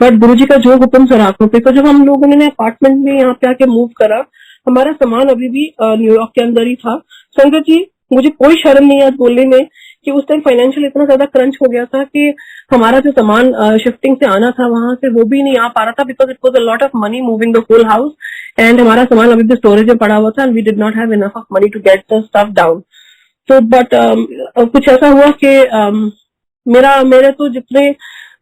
बट गुरुजी का जो हुक्म सराखों पे। तो जब हम लोगों ने अपार्टमेंट में यहाँ पे आके मूव करा, हमारा सामान अभी भी न्यूयॉर्क के अंदर ही था। संगत जी, मुझे कोई शर्म नहीं है बोलने में कि उस टाइम फाइनेंशियल इतना ज्यादा क्रंच हो गया था कि हमारा जो सामान शिफ्टिंग से आना था वहां से वो भी नहीं आ पा रहा था, because it was a lot of money moving the whole house. And हमारा सामान अभी भी स्टोरेज में पड़ा हुआ था and we did not have enough of money to get the stuff down. तो बट कुछ ऐसा हुआ कि मेरे तो जितने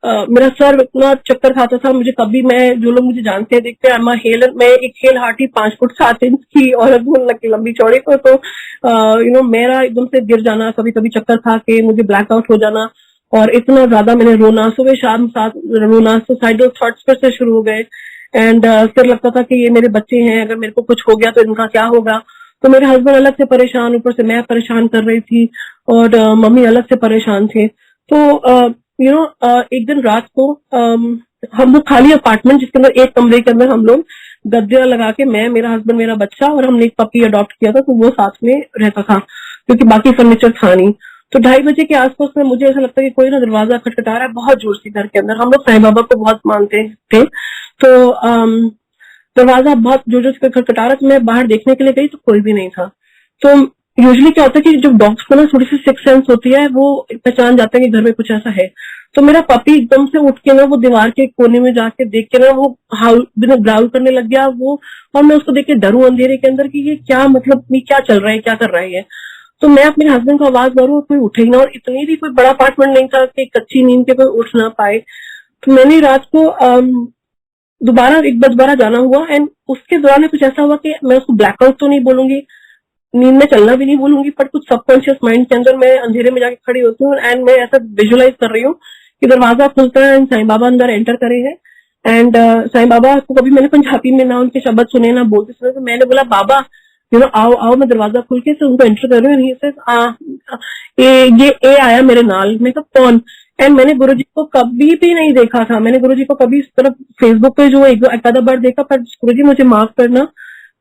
मेरा सर इतना चक्कर खाता था, मुझे कभी, मैं जो लोग मुझे जानते हैं देखते हैं, मैं एक हेल हार्टी 5 फुट 7 इंच की औरत हूँ, लंबी चौड़ी को। तो मेरा एकदम से गिर जाना, कभी कभी चक्कर खा के मुझे ब्लैकआउट हो जाना और इतना ज्यादा मैंने रोना, सुबह शाम साथ रोना, सुसाइडल थॉट्स फिर से शुरू हो गए। एंड फिर लगता था कि ये मेरे बच्चे हैं, अगर मेरे को कुछ हो गया तो इनका क्या होगा। तो मेरे हस्बैंड अलग से परेशान, ऊपर से मैं परेशान कर रही थी और मम्मी अलग से परेशान थे। तो एक दिन रात को हम वो खाली अपार्टमेंट जिसके अंदर एक कमरे के अंदर हम लोग गद्दे लगा के, मैं, मेरा हस्बैंड, मेरा बच्चा, और हमने एक पपी अडॉप्ट किया था, तो वो साथ में रहता था क्योंकि बाकी फर्नीचर था नहीं। तो 2:30 बजे के आसपास में मुझे ऐसा लगता है कि कोई ना दरवाजा खटखटा रहा है बहुत जोर से घर के अंदर। हम लोग साईं बाबा को बहुत मानते थे, तो दरवाजा बहुत जोर जोर से खटखटा रहा, तो मैं बाहर देखने के लिए गई तो कोई भी नहीं था। तो यूजुअली क्या होता है कि जब डॉग्स को ना थोड़ी सी सिक्स सेंस होती है, वो पहचान जाता है कि घर में कुछ ऐसा है। तो मेरा पपी एकदम से उठ के ना वो दीवार के कोने में जाके देख के ना वो बिना ग्राउल करने लग गया वो, और मैं उसको देख के डरूं अंधेरे के अंदर कि ये क्या, मतलब ये क्या चल रहा है, क्या कर रहा है ये। तो मैं अपने हस्बैंड को आवाज मारूं, कोई उठे ही ना, और इतनी भी कोई बड़ा अपार्टमेंट नहीं था कि कच्ची नींद के कोई उठ ना पाए। तो मैंने रात को दोबारा एक बार दोबारा जाना हुआ, एंड उसके दौरान कुछ ऐसा हुआ कि मैं उसको ब्लैकआउट तो नहीं बोलूंगी, नींद में चलना भी नहीं बोलूंगी, पर कुछ सबकॉन्शियस माइंड के अंदर मैं अंधेरे में जाके खड़ी होती हूँ, एंड मैं ऐसा विजुअलाइज कर रही हूँ कि दरवाजा खुलता है एंड साईं बाबा अंदर एंटर करे हैं। एंड साईं बाबा को कभी मैंने पंजाबी में ना उनके शब्द सुने ना बोलते सुने, तो मैंने बोला बाबा आओ आओ, मैं दरवाजा खुल के से उनको एंटर कर रही हूँ। ये आया मेरे नाल, मैं कहा कौन? एंड मैंने गुरुजी को कभी भी नहीं देखा था, मैंने गुरुजी को कभी इस तरफ फेसबुक पे जो एक आधा बार देखा, पर गुरुजी मुझे माफ करना,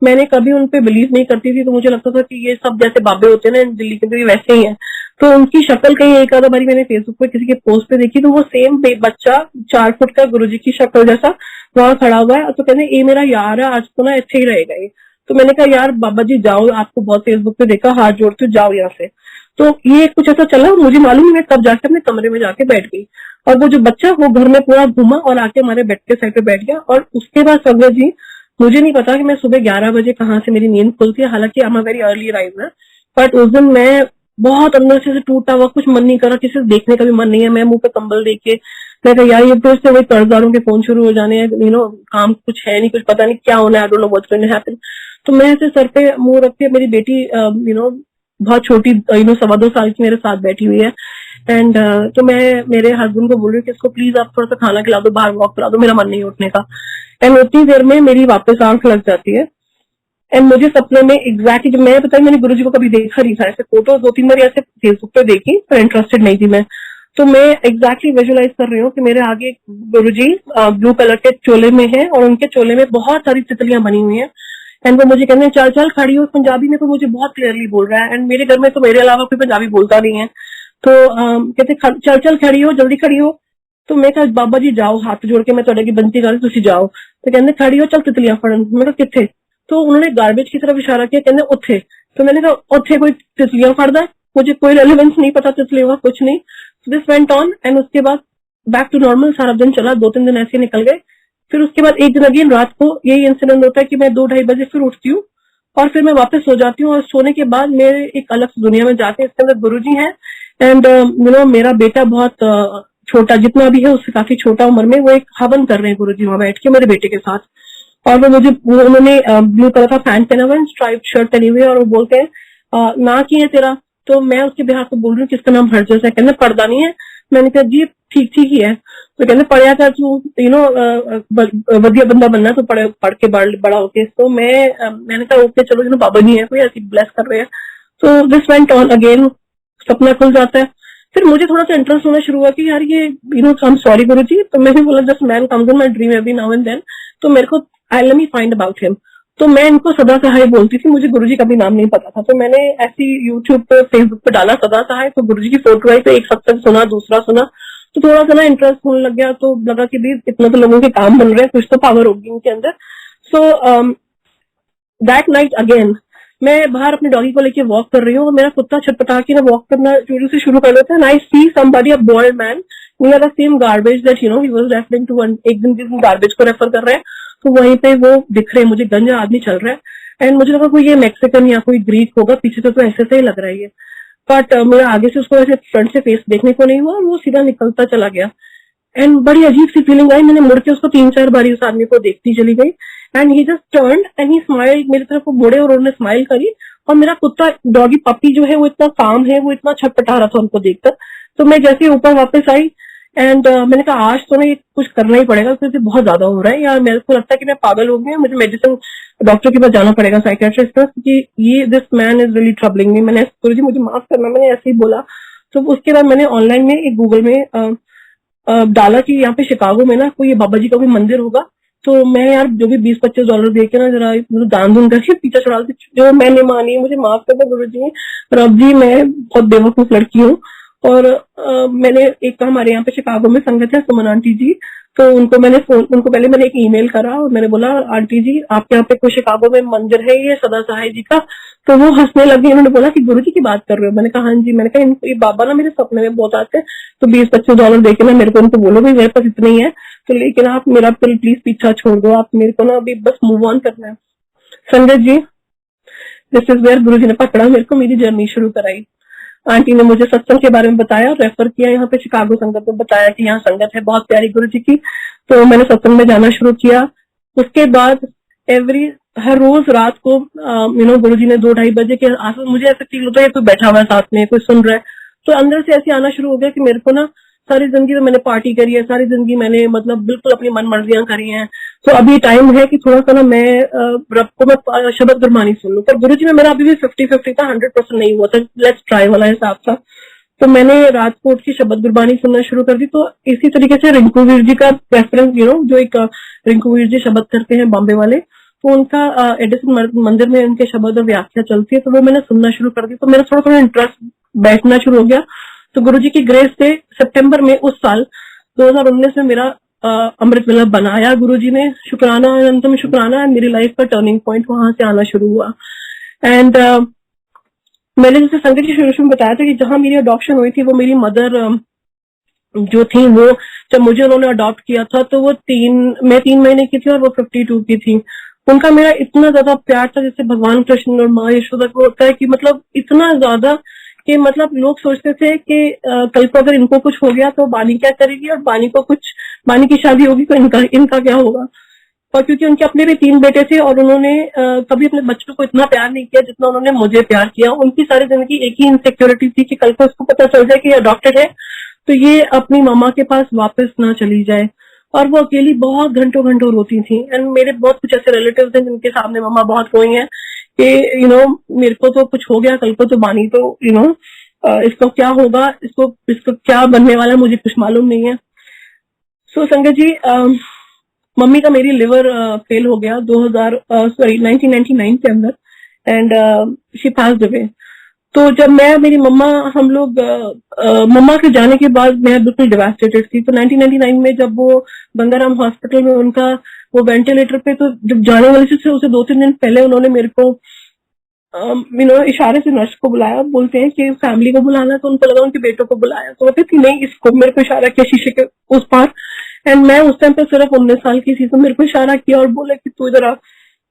मैंने कभी उन पे बिलीव नहीं करती थी। तो मुझे लगता था कि ये सब जैसे बाबे होते हैं ना दिल्ली के, भी वैसे ही है। तो उनकी शक्ल कहीं एक आधा बारी मैंने फेसबुक पे किसी के पोस्ट पे देखी, तो वो सेम बच्चा 4 फुट का गुरुजी की शक्ल जैसा वहां खड़ा हुआ है। तो कहते ये मेरा यार है, आज तो ना अच्छे ही रहेगा ये। तो मैंने कहा यार बाबा जी जाओ, आपको बहुत फेसबुक पे देखा, हाथ जोड़ते जाओ यहाँ से। तो ये कुछ ऐसा चला, मुझे मालूम नहीं, मैं तब जाके अपने कमरे में जाके बैठ गई, और वो जो बच्चा वो घर में पूरा घूमा और आके हमारे बेड के साइड पे बैठ गया। और उसके बाद संगत जी, मुझे नहीं पता कि मैं सुबह 11 बजे कहाँ से मेरी नींद खुलती है, हालांकि I am very early riser, but उस दिन मैं बहुत अंदर से टूटा हुआ, कुछ मन नहीं कर रहा, किसी से देखने का भी मन नहीं है। मैं मुंह पे कंबल देख के मैं कहा यार ये फिर से वही कर्जदारों के फोन शुरू हो जाने हैं, काम कुछ है नहीं, कुछ पता नहीं क्या होना है, I don't know what's going to happen. तो मैं ऐसे सर पे मुंह रख के, मेरी बेटी बहुत छोटी 2.25 साल की मेरे साथ बैठी हुई है, एंड तो मैं मेरे हस्बैंड को बोल रही हूँ कि इसको प्लीज आप थोड़ा सा खाना खिला दो, बाहर वॉक करा दो, मेरा मन नहीं उठने का। एंड उतनी देर में मेरी वापस आंख लग जाती है, एंड मुझे सपने में एग्जैक्टली जब मैं बताया, मैंने गुरुजी को कभी देखा नहीं था, ऐसे फोटो 2-3 बार ऐसे फेसबुक पे देखी, पर इंटरेस्टेड नहीं थी मैं। तो मैं एग्जैक्टली विजुअलाइज कर रही हूँ कि मेरे आगे गुरुजी ब्लू कलर के चोले में है, और उनके चोले में बहुत सारी तितलियां बनी हुई हैं, एंड वो मुझे कहते हैं चल चल खड़ी हो। पंजाबी में तो मुझे बहुत क्लियरली बोल रहा है, एंड मेरे घर में तो मेरे अलावा कोई पंजाबी बोलता नहीं है। तो कहते चल चल खड़ी हो, जल्दी खड़ी हो। तो मैं कहा बाबा जी जाओ, हाथ जोड़ के मैं थोड़े की बनती कर, तुम जाओ। तो कहते खड़ी हो, चल तितलियां फड़न। मैं कहा किथे? तो उन्होंने गार्बेज की तरफ इशारा किया, कहते उथे। तो मैंने कहा उथे कोई तितलियां फड़दा? मुझे कोई रेलिवेंस नहीं पता तितलियों का, कुछ नहीं। दिस वेंट ऑन, एंड उसके बाद बैक टू नॉर्मल सारा दिन चला, 2-3 दिन ऐसे निकल गए। फिर उसके बाद एक दिन अगेन रात को यही इंसिडेंट होता है कि मैं 2-2:30 बजे फिर उठती हूँ, और फिर मैं वापस सो जाती हूँ, और सोने के बाद मेरे एक अलग दुनिया में जाते हैं। इसके अंदर गुरुजी हैं, एंड मेरा बेटा बहुत छोटा, जितना भी है उससे काफी छोटा उम्र में, वो एक हवन कर रहे हैं गुरुजी वहां बैठ के मेरे बेटे के साथ। और उन्होंने ब्लू कलर का पैंट पहना हुआ है, स्ट्राइप शर्ट पहनी हुई है, और वो बोलते हैं ना की है तेरा? तो मैं उसके बिहार को बोल रही हूँ किसका नाम हरजस है। कहते पर्दा नहीं है। मैंने कहा जी ठीक ठीक ही है। तो कहते पढ़िया कर तू, वधिया बंदा बनना, तो पढ़ के बड़ा होके। तो मैंने कहा ओके चलो, बाबा नहीं है कोई, ऐसी ब्लेस कर रहे हैं। तो दिस वेंट ऑन अगेन, सपना खुल जाता है। फिर मुझे थोड़ा सा इंटरेस्ट होना शुरू हुआ कि यार ये आई एम सॉरी गुरुजी। तो मैंने बोला just man comes in my dream every now and then, तो मेरे को I let me find about him. तो मैं इनको सदा सहाय बोलती थी, मुझे गुरुजी का भी नाम नहीं पता था। तो मैंने ऐसी यूट्यूब पे फेसबुक पे डाला सदा सहाय, तो गुरुजी की फोटो आई, तो एक सत्संग सुना, दूसरा सुना, तो थोड़ा सा ना इंटरेस्ट होने लग गया। तो लगा कि भी इतना तो लोगों के काम बन रहे हैं, कुछ तो पावर होगी उनके अंदर। सो दैट नाइट अगेन मैं बाहर अपने डॉगी को लेके वॉक कर रही हूँ, और मेरा कुत्ता छटपटा के ना वॉक करना शुरू से शुरू कर देता है। I see somebody, a bold man near the same garbage that he was referring to. एक दिन जिस गार्बेज को रेफर कर रहे हैं, तो वहीं पे वो दिख रहे हैं मुझे, गंजा आदमी चल रहा है। एंड मुझे लगा कोई ये मैक्सिकन या कोई ग्रीक होगा, पीछे से तो ऐसे से ही लग रहा है ये। बट मेरा आगे से उसको ऐसे फ्रंट से फेस देखने को नहीं हुआ, वो सीधा निकलता चला गया। एंड बड़ी अजीब सी फीलिंग आई, मैंने मुड़ के उसको 3-4 बार उस आदमी को देखती चली गई, and he just turned and he smiled, मेरी तरफ वो मुड़े और उन्होंने स्माइल करी। और मेरा कुत्ता डॉगी पपी जो है वो इतना काम है, वो इतना छटपटा रहा था उनको देखकर। तो मैं जैसे ऊपर वापस आई, एंड मैंने कहा आज तो ना ये कुछ करना ही पड़ेगा, क्योंकि बहुत ज्यादा हो रहा है यार, मेरे को लगता है कि मैं पागल हो गई, मुझे मेडिसिन डॉक्टर के पास जाना पड़ेगा, साइकियाट्रिस्ट के पास, क्योंकि ये this man is really troubling me. मैंने गुरुजी मुझे माफ करना, मैंने ऐसे ही बोला। तो उसके बाद मैंने ऑनलाइन में एक गूगल में डाला कि यहाँ पे शिकागो में ना कोई बाबा जी का कोई मंदिर होगा, तो मैं यार जो भी $20-25 दे के ना जरा मतलब दान दून करके पीछा छुड़ा दी। जो मैंने मानी, मुझे माफ कर दो गुरु जी, रब जी मैं बहुत बेवकूफ लड़की हूँ। और मैंने एक हमारे यहाँ पे शिकागो में संगत है सुमन आंटी जी, तो उनको पहले मैंने एक ईमेल करा और मैंने बोला आंटी जी आपके यहाँ पे कोई शिकागो में मंदिर है ये सदा सहाय जी का? तो वो हंसने लगी, उन्होंने बोला कि गुरु जी की बात कर रहे हो? मैंने कहा हाँ जी। मैंने कहा इनको ये बाबा ना मेरे सपने में बहुत आते हैं, तो $20-25 देके ना मेरे को उनको बोलो भाई मेरे पास इतने ही है, तो लेकिन आप मेरा प्लीज पीछा छोड़ दो, आप मेरे को ना अभी बस मूव ऑन करना है। संगत जी, दिस इज वेयर गुरु जी ने पकड़ा मेरे को, मेरी जर्नी शुरू कराई। आंटी ने मुझे सत्संग के बारे में बताया, रेफर किया यहाँ पे शिकागो संगत में, बताया कि यहाँ संगत है बहुत प्यारी गुरु जी की, तो मैंने सत्संग में जाना शुरू किया। उसके बाद हर रोज रात को गुरु जी ने 2-2:30 बजे के आसपास मुझे ऐसा फील होता है कोई बैठा हुआ है साथ में, कोई सुन रहा है, तो अंदर से ऐसे आना शुरू हो गया कि मेरे को ना सारी जिंदगी तो मैंने पार्टी करी है, सारी जिंदगी मैंने मतलब बिल्कुल अपनी मन मर्जियां करी हैं, तो अभी टाइम है कि थोड़ा सा ना मैं रब को मैं शब्द गुरबानी सुन लूं। पर गुरु जी में मेरा अभी भी 50-50 था, 100% नहीं हुआ था, लेट्स ट्राई वाला हिसाब था। तो मैंने रात को उठ के शब्द गुरबानी सुनना शुरू कर दी। तो इसी तरीके से रिंकू वीर जी का रेफरेंस जो एक रिंकू वीर जी शब्द करते हैं बॉम्बे वाले, तो उनका एडिसन मंदिर में उनके शब्द और व्याख्या चलती है, तो वो मैंने सुनना शुरू कर दी। तो मेरा थोड़ा थोड़ा इंटरेस्ट बैठना शुरू हो गया। तो गुरु जी की ग्रेस से सितंबर में उस साल 2019 में मेरा अमृत मिलन बनाया गुरु जी ने, शुक्राना अनंतम शुक्राना। मेरी लाइफ का टर्निंग पॉइंट वहां से आना शुरू हुआ। एंड मैंने जैसे संगत जी शुरू में बताया था कि जहां मेरी अडॉप्शन हुई थी, वो मेरी मदर जो थी, वो जब मुझे उन्होंने अडॉप्ट किया था तो वो मैं 3 महीने की थी और वो 52 की थी। उनका मेरा इतना ज्यादा प्यार था जैसे भगवान कृष्ण और माँ यशोदा को होता है कि मतलब इतना ज्यादा कि मतलब लोग सोचते थे कि कल को अगर इनको कुछ हो गया तो बानी क्या करेगी, और बानी की शादी होगी तो इनका क्या होगा। और क्योंकि उनके अपने भी 3 बेटे थे और उन्होंने कभी अपने बच्चों को इतना प्यार नहीं किया जितना उन्होंने मुझे प्यार किया। उनकी सारी जिंदगी एक ही इनसिक्योरिटी थी कि कल को उसको पता चल जाए कि ये अडॉप्टेड है तो ये अपनी मामा के पास वापस ना चली जाए। और वो अकेली बहुत घंटों घंटों रोती थी। एंड मेरे बहुत कुछ ऐसे रिलेटिव्स हैं जिनके सामने मामा बहुत रोई हैं कि मेरे को तो कुछ हो गया, कल को तो बानी तो इसको क्या होगा, इसको क्या बनने वाला है, मुझे कुछ मालूम नहीं है। सो संगत जी, मम्मी का मेरी लिवर फेल हो गया 1999 के अंदर, एंड शी पास्ड अवे। तो जब मेरी मम्मा हम लोग मम्मा के जाने के बाद मैं बिल्कुल डिवास्टेटेड थी। तो 1999 में जब वो गंगाराम हॉस्पिटल में उनका वो वेंटिलेटर पे, तो जब जाने वाले थे उसे 2-3 दिन पहले उन्होंने मेरे को इशारे से नर्स को बुलाया। बोलते हैं कि फैमिली को बुलाना, तो उनको लगा उनके बेटों को बुलाया, तो बोलते थी नहीं, इसको मेरे को इशारा किया शीशे के उस पार। एंड मैं उस टाइम पे सिर्फ 19 साल की थी, तो मेरे को इशारा किया और बोला कि तू इधर आ।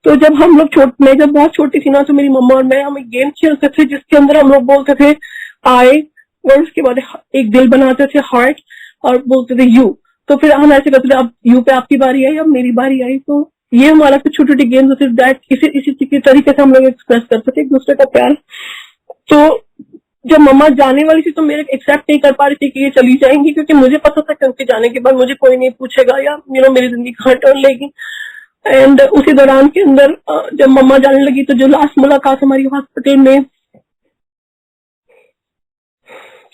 तो जब हम लोग मैं जब बहुत छोटी थी ना, तो मेरी मम्मा और मैं हम एक गेम खेलते थे जिसके अंदर हम लोग बोलते थे आई, और उसके बाद एक दिल बनाते थे हार्ट और बोलते थे यू। तो फिर हम ऐसे करते थे, अब यू पे आपकी बारी आई, अब मेरी बारी आई। तो ये हमारा कुछ छोटी छोटी गेम्स होती दैट इसी तरीके से हम लोग एक्सप्रेस करते थे एक दूसरे का प्यार। तो जब मम्मा जाने वाली थी तो मेरे एक्सेप्ट नहीं कर पा रही थी कि ये चली जाएंगी, क्योंकि मुझे पता था कि उनके जाने के बाद मुझे कोई नहीं पूछेगा या मेरी जिंदगी कहाँ टर्न लेगी। एंड उसी दौरान के अंदर जब मम्मा जाने लगी तो जो लास्ट मुलाकात हमारी हॉस्पिटल में,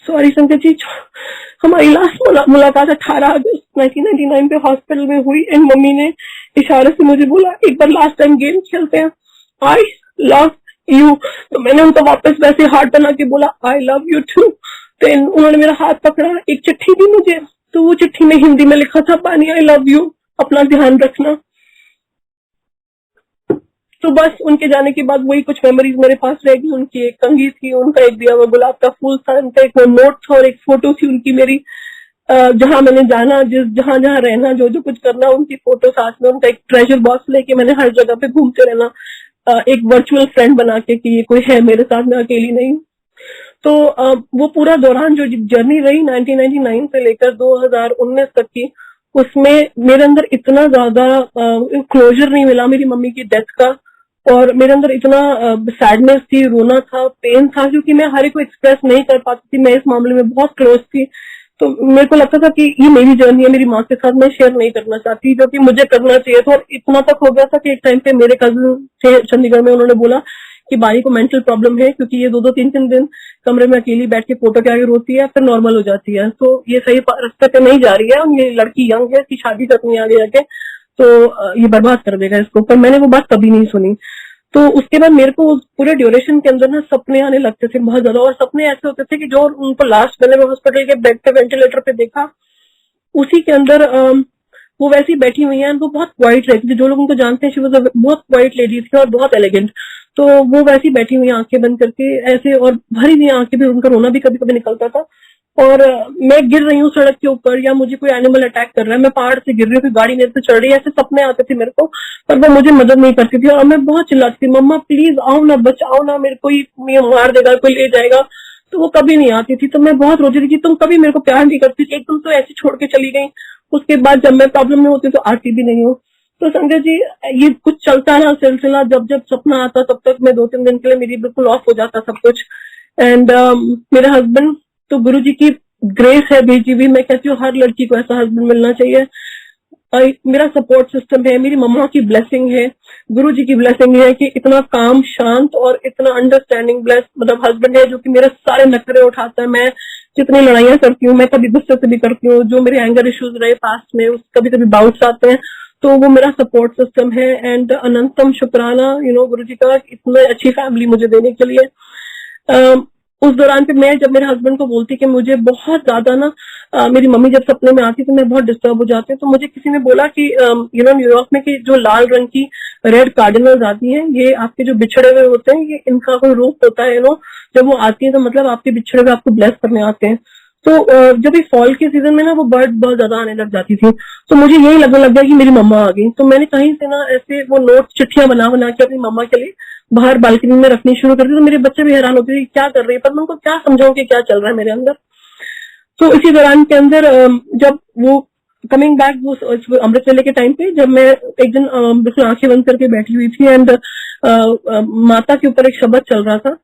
सॉरी संगत जी, हमारी लास्ट मुलाकात 18 अगस्त 1999 पे हॉस्पिटल में हुई। एंड मम्मी ने इशारे से मुझे बोला एक बार लास्ट टाइम गेम खेलते हैं, आई लव यू। तो मैंने उनको वापस वैसे हार्ट बना के बोला आई लव यू टू। तो उन्होंने मेरा हाथ पकड़ा, एक चिट्ठी दी मुझे, तो वो चिट्ठी में हिंदी में लिखा था बानी आई लव यू, अपना ध्यान रखना। तो बस उनके जाने के बाद वही कुछ मेमोरीज मेरे पास रह गई। उनकी एक कंघी थी, उनका एक दिया हुआ गुलाब का फूल था, उनका एक नोट था और एक फोटो थी उनकी मेरी, जहां मैंने जाना, जहां जहां रहना, जो जो कुछ करना, उनकी फोटो साथ में। उनका एक ट्रेजर बॉक्स लेके मैंने हर जगह पे घूमते रहना, एक वर्चुअल फ्रेंड बना के कि ये कोई है मेरे साथ, मैं अकेली नहीं। तो वो पूरा दौरान जो जर्नी रही 1999 से लेकर 2019 तक की, उसमें मेरे अंदर इतना ज्यादा क्लोजर नहीं मिला मेरी मम्मी की डेथ का, और मेरे अंदर इतना सैडनेस थी, रोना था, पेन था, क्योंकि मैं हर एक को एक्सप्रेस नहीं कर पाती थी। मैं इस मामले में बहुत क्लोज थी, तो मेरे को लगता था कि ये मेरी जर्नी है, मेरी माँ के साथ मैं शेयर नहीं करना चाहती, जो कि मुझे करना चाहिए था। और इतना तक हो गया था कि एक टाइम पे मेरे कजिन थे चंडीगढ़ में, उन्होंने बोला कि बानी को मेंटल प्रॉब्लम है, क्योंकि ये 2-2, 3-3 दिन कमरे में अकेली बैठ के फोटो के आगे रोती है, फिर नॉर्मल हो जाती है। तो ये सही रास्ते पे नहीं जा रही है, ये लड़की यंग है, इसकी शादी करनी है आगे जाके, तो ये बर्बाद कर देगा इसको। पर मैंने वो बात कभी नहीं सुनी। तो उसके बाद मेरे को पूरे ड्यूरेशन के अंदर ना सपने आने लगते थे बहुत ज्यादा, और सपने ऐसे होते थे कि जो उनको लास्ट मैंने हॉस्पिटल के बेड पे वेंटिलेटर पे देखा, उसी के अंदर वो वैसी बैठी हुई है। वो बहुत क्वाइट रहती थी, जो लोग उनको जानते हैं, शी वाज बहुत क्वाइट लेडी थी और बहुत एलिगेंट। तो वो वैसी बैठी हुई आंखें बंद करके ऐसे, और भरी हुई आंखें भी, उनका रोना भी कभी कभी निकलता था। और मैं गिर रही हूँ सड़क के ऊपर, या मुझे कोई एनिमल अटैक कर रहा है, मैं पहाड़ से गिर रही हूँ, कोई गाड़ी मेरे पे चढ़ रही है, ऐसे सपने आते थे मेरे को। पर वो मुझे मदद नहीं करती थी, और मैं बहुत चिल्लाती थी, मम्मा प्लीज आओ ना, बचाओ ना, मेरे को ये मार देगा, कोई ले जाएगा। तो वो कभी नहीं आती थी। तो मैं बहुत रोती थी कि तुम कभी मेरे को प्यार नहीं करती थी, एकदम तो ऐसे छोड़ के चली गई। उसके बाद जब मैं प्रॉब्लम में होती तो आती भी नहीं हूँ। तो संजय जी, ये कुछ चलता है सिलसिला, जब जब सपना आता तब तक मैं 2-3 दिन के लिए मेरी बिल्कुल ऑफ हो जाता सब कुछ। एंड मेरे हस्बैंड तो गुरु जी की ग्रेस है भेजी हुई। मैं कहती हूँ हर लड़की को ऐसा हस्बैंड मिलना चाहिए। मेरा सपोर्ट सिस्टम है, मेरी मम्मा की ब्लेसिंग है, गुरु जी की ब्लेसिंग है कि इतना काम शांत और इतना अंडरस्टैंडिंग ब्लेस मतलब हस्बैंड है, जो कि मेरे सारे नखरे उठाता है। मैं जितनी लड़ाइयां करती हूँ, मैं कभी गुस्से से भी करती हूँ, जो मेरे एंगर इश्यूज रहे पास्ट में, कभी कभी बाउट्स आते हैं, तो वो मेरा सपोर्ट सिस्टम है। एंड अनंतम शुक्राना गुरु जी का, इतनी अच्छी फैमिली मुझे देने के लिए। उस दौरान पे मैं जब मेरे हस्बैंड को बोलती कि मुझे बहुत ज्यादा ना मेरी मम्मी जब सपने में आती तो मैं बहुत डिस्टर्ब हो जाती हूँ, तो मुझे किसी ने बोला कि न्यूयॉर्क में कि जो लाल रंग की रेड कार्डिनल्स आती हैं, ये आपके जो बिछड़े हुए होते हैं, ये इनका कोई रूप होता है। जब वो आती है तो मतलब आपके बिछड़े हुए आपको ब्लेस करने आते हैं। तो जब इस फॉल के सीजन में ना वो बर्ड बहुत ज्यादा आने लग जाती थी, तो मुझे यही लगने लग गया कि मेरी मम्मा आ गई। तो मैंने कहीं से ना ऐसे वो नोट चिट्ठियां बना बना के अपनी मम्मा के लिए बाहर बालकनी में रखनी शुरू कर दी। तो मेरे बच्चे भी हैरान होते थे क्या कर रही है, पर मैं उनको क्या समझाऊं कि क्या चल रहा है मेरे अंदर। तो इसी दौरान के अंदर जब वो कमिंग बैक वो अमृत वेले के टाइम पे, जब मैं एक दिन बिल्कुल आंखें बंद करके बैठी हुई थी, एंड माता के ऊपर एक शब्द चल रहा था,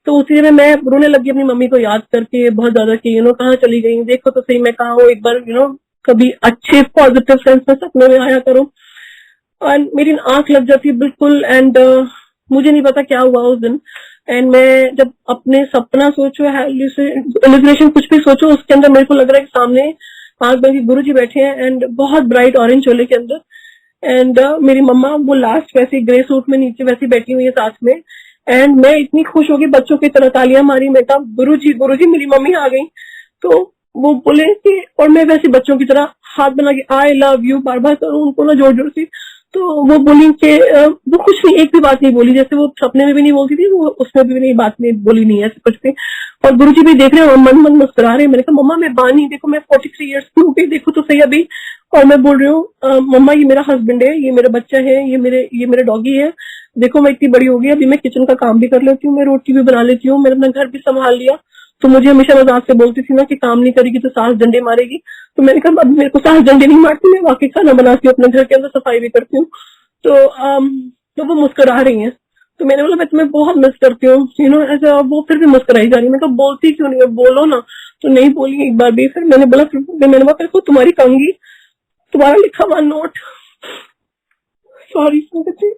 तो उसी में मैं रोने लगी अपनी मम्मी को याद करके बहुत ज्यादा कि कहाँ चली गई, देखो तो सही मैं कहाँ हूँ, एक बार कभी अच्छे पॉजिटिव सेंस में सपने में आया करो। और मेरी आंख लग जाती है बिल्कुल। एंड मुझे नहीं पता क्या हुआ उस दिन। एंड मैं जब अपने सपना सोचो, इल्यूमिनेशन कुछ भी सोचो, उसके अंदर मेरे को लग रहा है कि सामने आंख बंद के गुरु जी बैठे हैं, एंड बहुत ब्राइट ऑरेंज चोले के अंदर। एंड मेरी मम्मा वो लास्ट वैसे ग्रे सूट में नीचे वैसी बैठी हुई है साथ में। एंड मैं इतनी खुश हो गई, बच्चों की तरह तालियां मारी, मैं कहा गुरु जी मेरी मम्मी आ गई। तो वो बोले कि, और मैं वैसे बच्चों की तरह हाथ बना के आई लव यू बार बार करूँ उनको ना जोर जोर से। तो वो बोली कि वो कुछ नहीं, एक भी बात नहीं बोली, जैसे वो सपने में भी नहीं बोलती थी, वो उसमें भी नहीं बात नहीं बोली, नहीं ऐसे कुछ भी। और गुरुजी भी देख रहे हैं, मन मन मुस्कुरा रहे हैं। मैंने कहा मम्मा मैं बानी, देखो मैं 43 ईयर्स की हो गई, देखो तो सही अभी। और मैं बोल रही हूँ मम्मा ये मेरा हस्बैंड है, ये मेरा बच्चा है, ये मेरा डॉगी है, देखो मैं इतनी बड़ी हो गई, अभी मैं किचन का काम भी कर लेती हूँ, मैं रोटी भी बना लेती हूँ, मैंने अपना घर भी संभाल लिया। तो मुझे हमेशा मजाक से बोलती थी ना कि काम नहीं करेगी तो सास डंडे मारेगी। तो मैंने कहा अब मेरे को सास डंडे नहीं मारती, मैं वाकई खाना बनाती हूँ, अपने घर के अंदर सफाई भी करती हूँ। तो वो मुस्कुरा रही हैं। तो मैंने बोला मैं तुम्हें बहुत मिस करती हूँ, ऐसा। वो फिर भी मुस्कुराई जा रही है। मैं कहा बोलती क्यों नहीं है, बोलो ना। तो नहीं बोली एक बार भी। फिर मैंने बोला, फिर को तुम्हारी कहूंगी, तुम्हारा लिखा हुआ नोट, सॉरी संगति,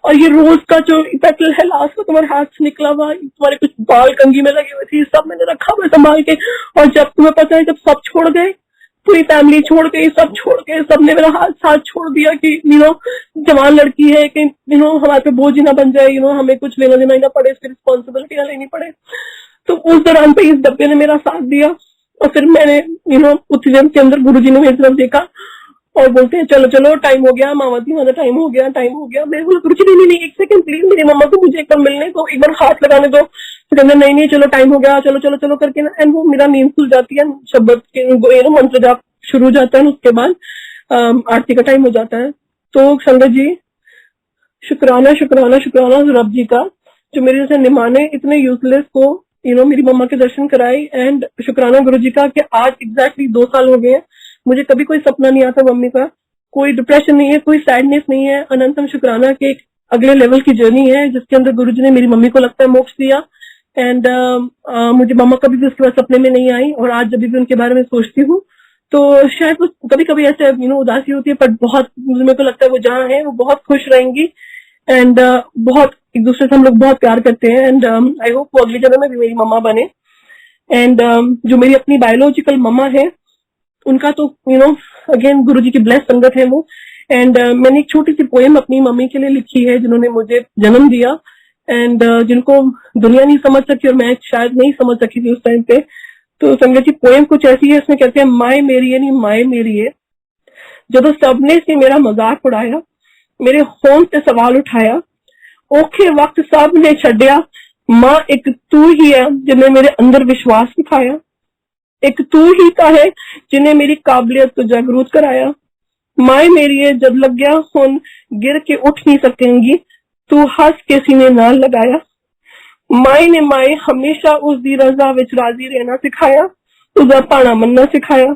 और ये रोज का जो पेटल है लास्ट में तुम्हारे हाथ से निकला हुआ, तुम्हारे कुछ बाल कंघी में लगे हुए थे, सब मैंने रखा हुआ संभाल के। और जब तुम्हें पता है, जब सब छोड़ गए, पूरी फैमिली छोड़ गई, सब छोड़ गए, सबने मेरा हाथ साथ छोड़ दिया कि जवान लड़की है कि हमारे पे बोझ ना बन जाए, हमें कुछ लेना देना ही ना पड़े, इसकी रिस्पॉन्सिबिलिटी लेनी पड़े। तो उस दौरान पे इस डब्बे ने मेरा साथ दिया। और फिर मैंने उस दिन के अंदर गुरुजी ने मेरी तरफ देखा और बोलते हैं चलो चलो टाइम हो गया, मामाती वाला टाइम हो गया। मैं बोला गुरुजी नहीं, एक सेकंड प्लीज, मेरी मम्मा को मुझे एक बार मिलने दो, एक बार हाथ लगाने दो। तो कहते नहीं चलो टाइम हो गया, चलो चलो चलो करके ना। एंड वो मेरा नींद खुल जाती है, शब्द के मंत्र जाप शुरू हो जाता है, उसके बाद आरती का टाइम हो जाता है। तो संगत जी, शुक्राना शुक्राना शुक्राना रब जी का, जो मेरे जैसे निमाने इतने यूजलेस को मेरी मम्मा के दर्शन कराए। एंड शुक्राना गुरु जी का कि आज एग्जैक्टली 2 साल हो गए हैं, मुझे कभी कोई सपना नहीं आता मम्मी का, कोई डिप्रेशन नहीं है, कोई सैडनेस नहीं है। अनंतम शुक्राना के एक अगले लेवल की जर्नी है, जिसके अंदर गुरुजी ने मेरी मम्मी को लगता है मोक्ष दिया। एंड मुझे मम्मा कभी भी उसके बाद सपने में नहीं आई, और आज जब भी उनके बारे में सोचती हूँ तो शायद वो कभी कभी ऐसे उदासी होती है, पर बहुत मेरे को लगता है वो जहाँ है वो बहुत खुश रहेंगी। एंड बहुत एक दूसरे से हम लोग बहुत प्यार करते हैं एंड आई होप वो अगली जन्म में भी मेरी मम्मा बने। एंड जो मेरी अपनी बायोलॉजिकल मम्मा है उनका तो अगेन गुरुजी की ब्लेस संगत है वो। एंड मैंने एक छोटी सी पोएम अपनी मम्मी के लिए लिखी है जिन्होंने मुझे जन्म दिया एंड जिनको दुनिया नहीं समझ सकी और मैं शायद नहीं समझ सकी थी उस टाइम पे। तो संगत जी पोएम कुछ ऐसी है, इसमें कहते हैं माए मेरी है नहीं माए मेरी है, जदों सबने से मेरा मजाक उड़ाया, मेरे होंठ ते सवाल उठाया, औखे वक्त सब ने छड्या, मां एक तू ही है जिन्हें मेरे अंदर विश्वास दिखाया, एक तू ही तो है जिन्हें मेरी काबिलियत तो जागरूक कराया, माए मेरी है जब लग गया हुन गिर के उठ नहीं सकेंगी, तू हंस के सीने नाल लगाया, माए ने माए हमेशा उसकी रजा विच राजी रहना सिखाया, उसका भाना मनना सिखाया,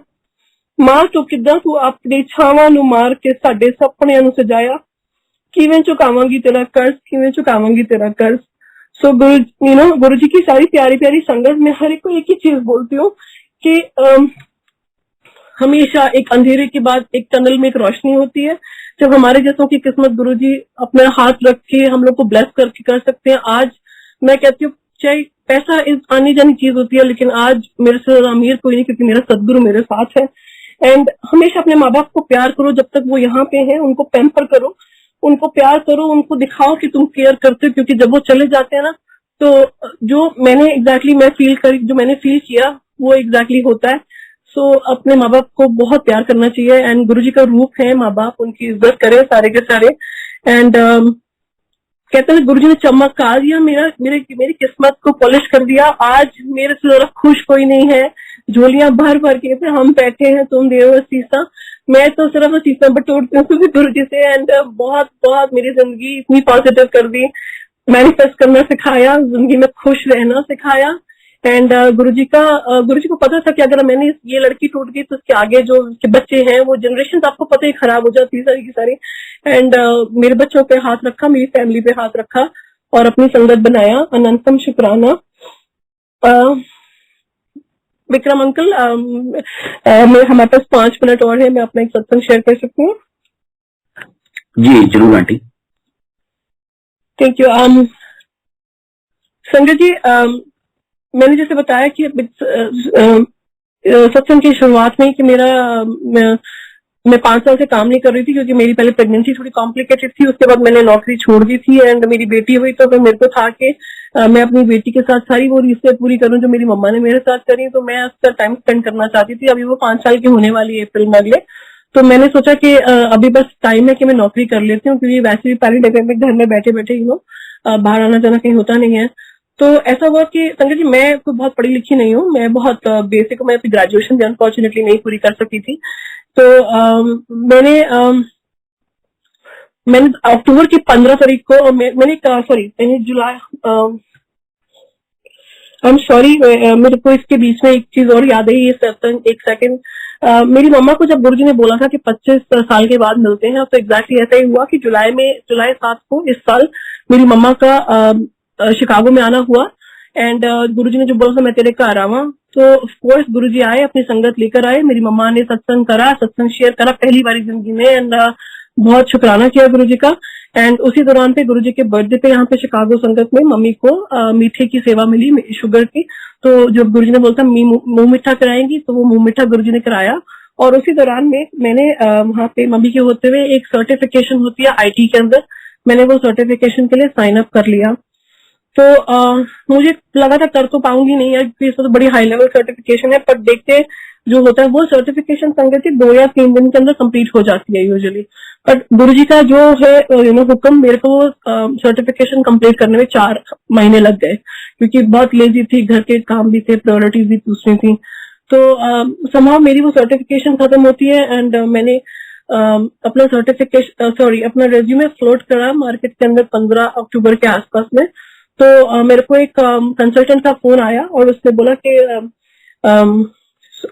मां तो किदां तू अपनी छावां नू मार के साडे सपनियां नू सजाया, किवें चुकावांगी तेरा कर्ज, किवें चुकावांगी तेरा कर्ज। सो गुरु जी की सारी प्यारी प्यारी संगत में हर एक को एक ही चीज बोलती हूँ कि हमेशा एक अंधेरे के बाद एक टनल में एक रोशनी होती है। जब हमारे जैसों की किस्मत गुरुजी अपना हाथ रख के हम लोग को ब्लेस करके कर सकते हैं। आज मैं कहती हूँ चाहे पैसा इस आनी जानी चीज होती है, लेकिन आज मेरे से अमीर कोई नहीं क्योंकि मेरा सदगुरु मेरे साथ है। एंड हमेशा अपने माँ बाप को प्यार करो जब तक वो यहाँ पे हैं, उनको पैम्पर करो, उनको प्यार करो, उनको दिखाओ कि तुम केयर करते हो, क्योंकि जब वो चले जाते हैं ना तो जो मैंने एग्जैक्टली मैं फील करी, जो मैंने फील किया वो एग्जैक्टली होता है। सो अपने माँ बाप को बहुत प्यार करना चाहिए एंड गुरुजी का रूप है माँ बाप, उनकी इज्जत करें सारे के सारे। एंड कहते हैं गुरुजी ने चमका दिया, मेरी किस्मत को पॉलिश कर दिया। आज मेरे से ज्यादा खुश कोई नहीं है, झोलियां भर भर के हम बैठे हैं, तुम दे असीसा, मैं तो सिर्फ असीसा बटोरती हूँ गुरुजी से। एंड बहुत बहुत मेरी जिंदगी इतनी पॉजिटिव कर दी, मैनिफेस्ट करना सिखाया, जिंदगी में खुश रहना सिखाया। एंड गुरुजी को पता था कि अगर मैंने ये लड़की टूट गई तो उसके आगे जो उसके बच्चे हैं वो जनरेशन आपको पता ही खराब हो जाती है सारी की सारी। एंड मेरे बच्चों पे हाथ रखा, मेरी फैमिली पे हाथ रखा और अपनी संगत बनाया। अनंतम शुक्राना। विक्रम अंकल, हमारे पास 5 मिनट और है, मैं अपना एक सत्संग शेयर कर सकती हूँ? जी जरूर aunty. Thank you. Sanjay ji, मैंने जैसे बताया कि सत्संग की शुरुआत में कि मैं 5 साल से काम नहीं कर रही थी क्योंकि मेरी पहले प्रेगनेंसी थोड़ी कॉम्प्लिकेटेड थी। उसके बाद मैंने नौकरी छोड़ दी थी एंड मेरी बेटी हुई तो फिर मेरे को था कि मैं अपनी बेटी के साथ सारी वो रिश्ते पूरी करूं जो मेरी मम्मा ने मेरे साथ करी, तो मैं उसका टाइम स्पेंड करना चाहती थी। अभी वो 5 साल की होने वाली है अप्रैल में अगले, तो मैंने सोचा कि अभी बस टाइम है कि मैं नौकरी कर लेती हूँ क्योंकि वैसे भी पैरेंट घर में बैठे बैठे बाहर आना जाना कहीं होता नहीं है। तो ऐसा हुआ कि संजय जी मैं कोई बहुत पढ़ी लिखी नहीं हूँ, मैं बहुत बेसिक हूँ, मैं अपनी ग्रेजुएशन भी अनफॉर्चुनेटली नहीं पूरी कर सकी थी। तो मैंने अक्टूबर की 15 तारीख को मैंने जुलाई, आई एम सॉरी, मेरे को इसके बीच में एक चीज और याद है, ये एक सेकंड। मेरी मम्मा को जब गुरुजी ने बोला था कि 25 साल के बाद मिलते हैं, तो एग्जैक्टली ऐसा ही हुआ कि जुलाई 7 को इस साल मेरी मम्मा का शिकागो में आना हुआ। एंड गुरुजी ने जो बोला था मैं तेरे घर आवा, तो ऑफ कोर्स गुरुजी आए, अपनी संगत लेकर आए, मेरी मम्मा ने सत्संग करा, सत्संग शेयर करा पहली बार जिंदगी में। एंड बहुत शुक्राना किया गुरुजी का। एंड उसी दौरान पे गुरुजी के बर्थडे पे यहाँ पे शिकागो संगत में मम्मी को मीठे की सेवा मिली, शुगर की। तो जब गुरुजी ने बोलता मुंह मीठा कराएंगी, तो वो मुंह मीठा गुरुजी ने कराया। और उसी दौरान में मैंने वहाँ पे मम्मी के होते हुए एक सर्टिफिकेशन होती है IT के अंदर, मैंने वो सर्टिफिकेशन के लिए साइन अप कर लिया। तो मुझे लगा था कर तो पाऊंगी नहीं यार, क्योंकि तो बड़ी हाई लेवल सर्टिफिकेशन है, पर देखते जो होता है वो सर्टिफिकेशन संगत 2 या 3 दिन के अंदर कंप्लीट हो जाती है यूजुअली। बट गुरुजी का जो है हुक्म, मेरे को सर्टिफिकेशन कंप्लीट करने में 4 महीने लग गए क्योंकि बहुत लेजी थी, घर के काम भी थे, प्रायोरिटीज भी दूसरी थी। तो समहाउ मेरी वो सर्टिफिकेशन खत्म होती है एंड मैंने अपना रेज्यूमे फ्लोट करा मार्केट के अंदर 15 अक्टूबर के आसपास में। तो मेरे को एक कंसल्टेंट का फोन आया और उसने बोला कि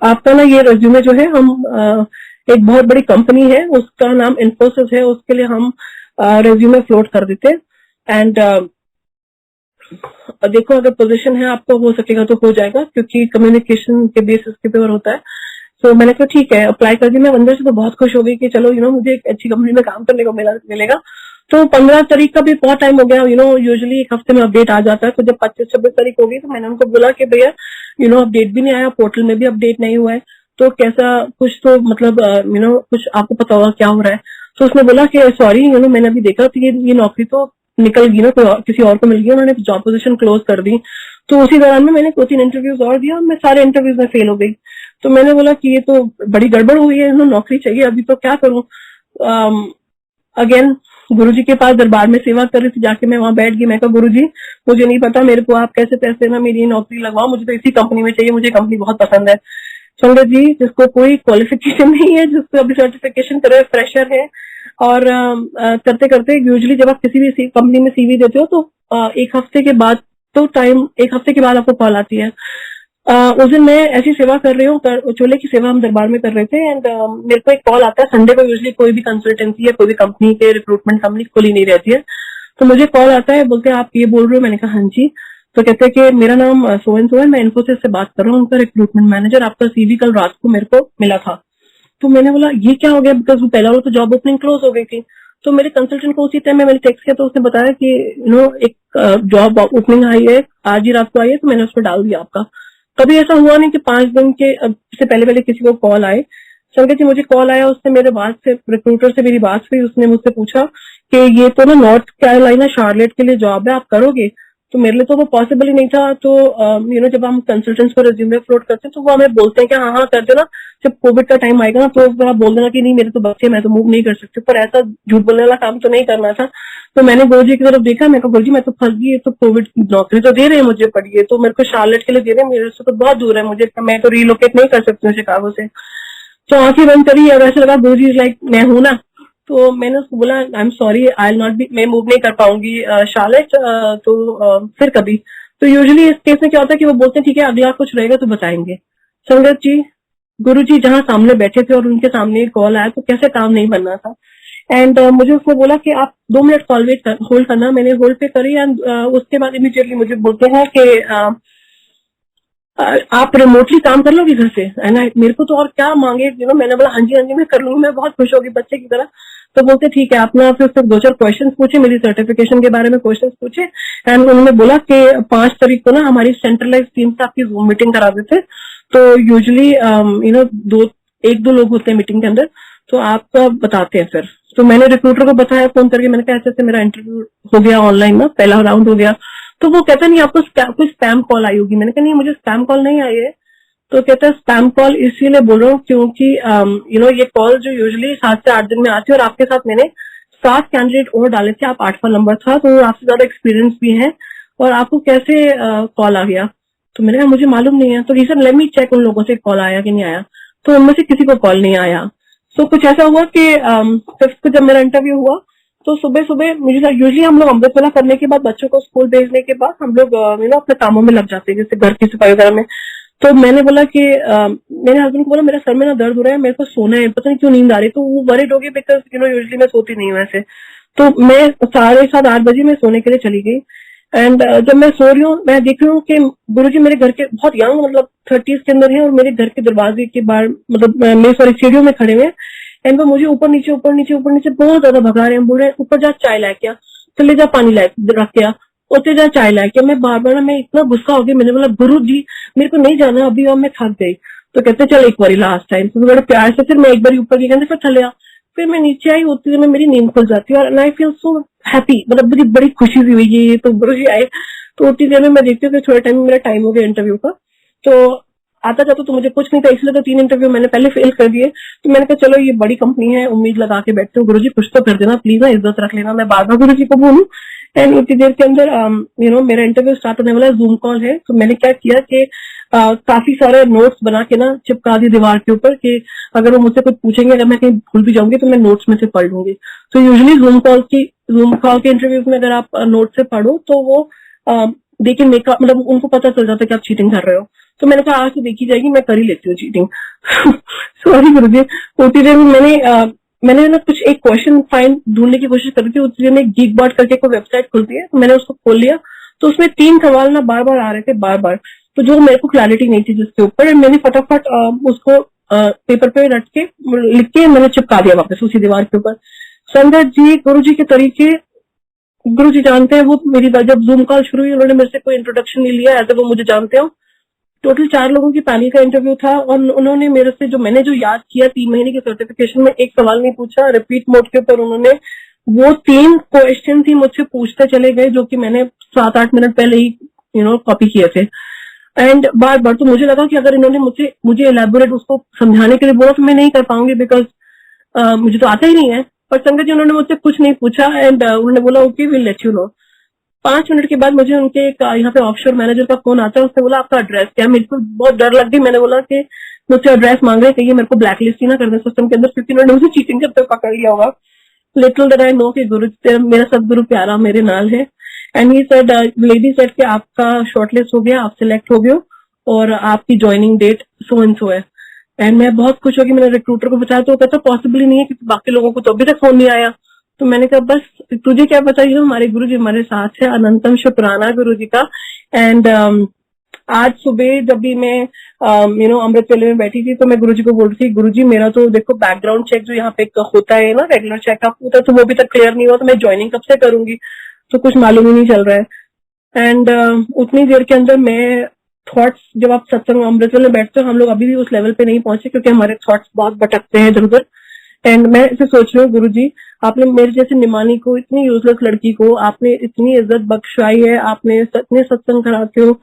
आपका ना ये रेज्यूमे जो है, हम एक बहुत बड़ी कंपनी है उसका नाम इन्फोसिस है, उसके लिए हम रेज्यूमे फ्लोट कर देते। एंड देखो अगर पोजीशन है आपको हो सकेगा तो हो जाएगा, क्योंकि कम्युनिकेशन के बेसिस के ऊपर होता है। तो मैंने कहा ठीक है, अप्लाई कर दी। मैं अंदर से तो बहुत खुश हो गई कि चलो मुझे एक अच्छी कंपनी में काम करने को मिलेगा। तो 15 तारीख का भी बहुत टाइम हो गया, यूजुअली एक हफ्ते में अपडेट आ जाता है। तो जब 25-26 तारीख हो गई तो मैंने उनको बोला कि भैया अपडेट भी नहीं आया, पोर्टल में भी अपडेट नहीं हुआ है, तो कैसा कुछ तो मतलब कुछ आपको पता होगा क्या हो रहा है। तो उसने बोला कि सॉरी मैंने अभी देखा तो ये नौकरी तो निकल गई ना, किसी और को मिल गई, उन्होंने जॉब पोजीशन क्लोज कर दी। तो उसी दौरान में मैंने 2-3 इंटरव्यूज और दिया और मैं सारे इंटरव्यूज में फेल हो गई। तो मैंने बोला कि ये तो बड़ी गड़बड़ हुई है, नौकरी चाहिए अभी, तो क्या करूं। अगेन गुरुजी के पास दरबार में सेवा कर रही थी, जाके मैं वहां बैठ गई। मैं कहा गुरुजी मुझे नहीं पता, मेरे को आप कैसे पैसे ना मेरी नौकरी लगवाओ, मुझे तो इसी कंपनी में चाहिए, मुझे कंपनी बहुत पसंद है। संगत जी, जिसको कोई क्वालिफिकेशन नहीं है, जिसको अभी सर्टिफिकेशन करे, फ्रेशर है, और करते करते यूजुअली जब आप किसी भी कंपनी में सीवी देते हो तो एक हफ्ते के बाद आपको कॉल आती है। उस दिन मैं ऐसी सेवा कर रही हूँ, चोले की सेवा हम दरबार में कर रहे थे, एंड मेरे को एक कॉल आता है संडे को। यूजुअली कोई भी कंसल्टेंसी या कोई भी कंपनी के रिक्रूटमेंट कंपनी खुली नहीं रहती है, तो मुझे कॉल आता है, बोलते हैं आप ये बोल रहे हो। मैंने कहा हाँ जी। तो कहते हैं कि मेरा नाम सो एंड सो है, मैं इन्फोसिस से बात कर रहा हूँ, उनका रिक्रूटमेंट मैनेजर, आपका सीवी कल रात को मेरे को मिला था। तो मैंने बोला ये क्या हो गया, बिकॉज वो पहला तो जॉब ओपनिंग क्लोज हो गई थी। तो मेरे कंसल्टेंट को उसी टाइम में मैंने टेक्स्ट किया, तो उसने बताया कि एक जॉब ओपनिंग आई है, आज ही रात को आई है, तो मैंने उस पर डाल दिया आपका। कभी ऐसा हुआ नहीं कि 5 दिन के से पहले किसी को कॉल आए। संगत जी, मुझे कॉल आया, उससे मेरे बात से रिक्रूटर से मेरी बात हुई, उसने मुझसे पूछा कि ये तो ना नॉर्थ कैरोलिना शार्लेट के लिए जॉब है, आप करोगे। तो मेरे लिए तो वो पॉसिबल ही नहीं था। तो जब हम कंसल्टेंट्स को रिज्यूमे अपलोड करते हैं तो वो हमें बोलते हैं कि हाँ हाँ कर देना, जब कोविड का टाइम आएगा ना तो आप बोल देना कि नहीं मेरे तो बच्चे, मैं तो मूव नहीं कर सकती। पर ऐसा झूठ बोलने वाला काम तो नहीं करना था। तो मैंने गुरुजी की तरफ देखा, मैं कहा गुरुजी मैं तो फंस गई, ये तो कोविड नौकरी तो दे रहे हैं मुझे, पड़ी है तो मेरे को शार्लेट के लिए दे रहे हैं, मेरे से तो बहुत दूर है, मुझे मैं तो रिलोकेट नहीं कर सकती हूँ शिकागो से। तो आंखें बंद करी, अब ऐसा लगा गुरुजी लाइक मैं हूं ना। तो मैंने उसको बोला I am sorry, I will not be, मैं मूव नहीं कर पाऊंगी शार्लेट, तो फिर कभी। तो यूजुअली इस केस में क्या होता है कि वो बोलते हैं ठीक है अगला कुछ रहेगा तो बताएंगे। संगत जी, गुरुजी जहां सामने बैठे थे और उनके सामने कॉल आया तो कैसे काम नहीं बनना था। एंड मुझे उसने बोला कि आप 2 मिनट कॉल वेट होल्ड करना। मैंने होल्ड पे करी, एंड उसके बाद इमीडिएटली मुझे बोलते हैं कि आप रिमोटली काम कर लोगे घर से। एंड मेरे को तो और क्या मांगे, मैंने बोला हाँ जी मैं कर लूंगी, मैं बहुत खुश होगी बच्चे की तरह। तो बोलते ठीक है, आपने फिर उससे 2-4 क्वेश्चन पूछे, मेरी सर्टिफिकेशन के बारे में क्वेश्चन पूछे, एंड उन्होंने बोला कि 5 तारीख को ना हमारी सेंट्रलाइज टीम से आपकी जूम मीटिंग करा देते। तो यूजुअली 1-2 लोग होते हैं मीटिंग के अंदर, तो आपका बताते हैं फिर। तो मैंने रिक्रूटर को बताया फोन करके, मैंने कहा ऐसे मेरा इंटरव्यू हो गया ऑनलाइन ना, पहला राउंड हो गया। तो वो कहता नहीं आपको कोई स्पैम कॉल आई होगी। मैंने कहा नहीं मुझे स्पैम कॉल नहीं आई है। तो कहता है स्पैम कॉल इसीलिए बोल रहा हूँ क्योंकि ये कॉल जो यूजुअली 7 से 8 दिन में आती है, और आपके साथ मैंने 7 कैंडिडेट और डाले थे, आप 8वां नंबर था, तो आपसे ज्यादा एक्सपीरियंस भी है, और आपको कैसे कॉल आ गया। तो मैंने कहा मुझे मालूम नहीं है। तो रीजन लेट मी चेक उन लोगों से कॉल आया कि नहीं आया। तो उनमें से किसी को कॉल नहीं आया। तो कुछ ऐसा हुआ कि 5th को जब मेरा इंटरव्यू हुआ तो सुबह सुबह मुझे यूजुअली हम लोग अमृत वेला करने के बाद बच्चों को स्कूल भेजने के बाद हम लोग अपने कामों में लग जाते हैं, जैसे घर की सफाई वगैरह में। तो मैंने बोला कि मेरे हस्बैंड को बोला मेरा सर में ना दर्द हो रहा है, मेरे को सोना है, पता नहीं क्यों नींद आ रही। तो वो वरीड हो गई, बिकॉज यूजुअली मैं सोती नहीं हूँ ऐसे। तो मैं 7:30-8 बजे मैं सोने के लिए चली गई। एंड जब मैं सो रही हूँ मैं देख रही हूँ कि गुरुजी मेरे घर के बहुत यंग, मतलब 30s के अंदर है, और मेरे घर के दरवाजे के बाहर, मतलब मेरे सीढ़ियों में खड़े हुए। एंड वो मुझे ऊपर नीचे बहुत ज्यादा भगा रहे हैं, बोल रहे हैं ऊपर जा चाय लाके आ, चले जा पानी ला रख के आ, उतरे जा चाय लाके। मैं बार बार मैं इतना गुस्सा हो गया, मैंने बोला गुरु जी मेरे को नहीं जाना अभी, और मैं थक गई। तो कहते चल एक बारी लास्ट टाइम, तो बड़े प्यार से फिर मैं एक बार ऊपर गई, कहते फिर थले आ। फिर मैं नीचे आई, होती है मेरी नींद खुल जाती है, और आई फील सो हैप्पी, मतलब मुझे बड़ी खुशी सी हुई ये तो गुरु जी आए। तो उतनी देर में मैं देखती हूँ कि थोड़े टाइम में मेरा टाइम हो गया इंटरव्यू का। तो आता जाता तो मुझे कुछ नहीं था, इसलिए तो 3 इंटरव्यू मैंने पहले फेल कर दिए। तो मैंने कहा चलो ये बड़ी कंपनी है, उम्मीद लगा के बैठते हूँ, गुरुजी कुछ तो कर देना प्लीज, ना इज्जत रख लेना। मैं बार बार गुरुजी को बोलूं। एंड उतनी देर के अंदर मेरा इंटरव्यू स्टार्ट होने वाला, जूम कॉल है। तो मैंने क्या किया कि काफी सारे नोट्स बना के ना चिपका दी दीवार के ऊपर, कि अगर वो मुझसे कुछ पूछेंगे, अगर मैं कहीं भूल भी जाऊंगी तो मैं नोट्स में से पढ़ लूंगी। तो यूजुअली जूम कॉल के इंटरव्यूज में अगर आप नोट से पढ़ो तो वो देखिए मेकअप, मतलब उनको पता चल जाता है कि आप चीटिंग कर रहे हो। तो मैंने कहा आज तो देखी जाएगी, मैं कर ही लेती हूँ चीटिंग। सॉरी गुरुजी। उतनी देर में मैंने ना कुछ एक क्वेश्चन फाइंड ढूंढने की कोशिश करी थी। उतनी देर में गीकबॉट करके कोई वेबसाइट खुलती है, तो मैंने उसको खोल लिया। तो उसमें 3 सवाल ना बार बार आ रहे थे, बार बार, तो जो मेरे को क्लैरिटी नहीं थी जिसके ऊपर, मैंने फटाफट उसको पेपर पे रट के लिख के मैंने चिपका दिया वापस उसी दीवार के ऊपर। संगत जी, गुरु जी के तरीके गुरु जी जानते हैं। वो मेरी जब जूम कॉल शुरू हुई उन्होंने मेरे से कोई इंट्रोडक्शन नहीं लिया, ऐसे वो मुझे जानते हो। टोटल 4 लोगों की पैनल का इंटरव्यू था और उन्होंने मेरे से मैंने जो याद किया 3 महीने के सर्टिफिकेशन में, एक सवाल नहीं पूछा। रिपीट मोड के ऊपर उन्होंने वो 3 क्वेश्चन थी मुझसे पूछते चले गए, जो कि मैंने 7-8 मिनट पहले ही कॉपी किए थे। एंड बार बार तो मुझे लगा कि अगर इन्होंने मुझे एलैबोरेट उसको समझाने के लिए बोला तो मैं नहीं कर पाऊंगी, बिकॉज मुझे तो आता ही नहीं है। पर संगत जी उन्होंने मुझसे कुछ नहीं पूछा एंड उन्होंने बोला okay will let you know. 5 minute के बाद मुझे उनके एक यहाँ पे ऑफशोर मैनेजर का फोन आता है। उसने बोला आपका एड्रेस क्या? मेरे को बहुत डर लग गई। मैंने बोला कि मुझसे एड्रेस मांग रहे, कहीं मेरे को ब्लैकलिस्ट ही ना कर दे सिस्टम के अंदर, क्योंकि उन्होंने मुझे चीटिंग करते हुए पकड़ लिया होगा। लिटिल डिड आई नो कि गुरु मेरा सदगुरु प्यारा मेरे नाल है। And he said, lady said कि आपका शॉर्टलिस्ट हो गया, आप सिलेक्ट हो गए और आपकी joining date so and so है। एंड मैं बहुत खुश होगी, मैंने रिक्रूटर को बताया तो वो कहता पॉसिबल ही नहीं है, क्योंकि बाकी लोगों को तो अभी तक फोन नहीं आया। तो मैंने कहा बस तुझे क्या पता, हमारे गुरु जी हमारे साथ है, अनंतम शुक्राना गुरु जी का। एंड आज सुबह जब भी मैं अमृत वेले में बैठी थी तो मैं गुरु जी को बोल रही थी, गुरु जी मेरा तो देखो बैकग्राउंड चेक जो यहाँ पे होता है ना, रेगुलर चेकअप होता है, तो वो अभी तक क्लियर नहीं हुआ, तो मैं ज्वाइनिंग कब से करूंगी, तो कुछ मालूम ही नहीं चल रहा है। एंड उतनी देर के अंदर मैं थॉट्स, जब आप सत्संग अमृत वेले में बैठते हो, हम लोग अभी भी उस लेवल पे नहीं पहुंचे, क्योंकि हमारे थॉट्स बहुत भटकते हैं इधर उधर। एंड मैं इसे सोच रही हूँ, गुरु जी आपने मेरे जैसे निमानी को, इतनी यूजलेस लड़की को आपने इतनी इज्जत बख्शाई है, आपने इतने सत्संग कराते हो,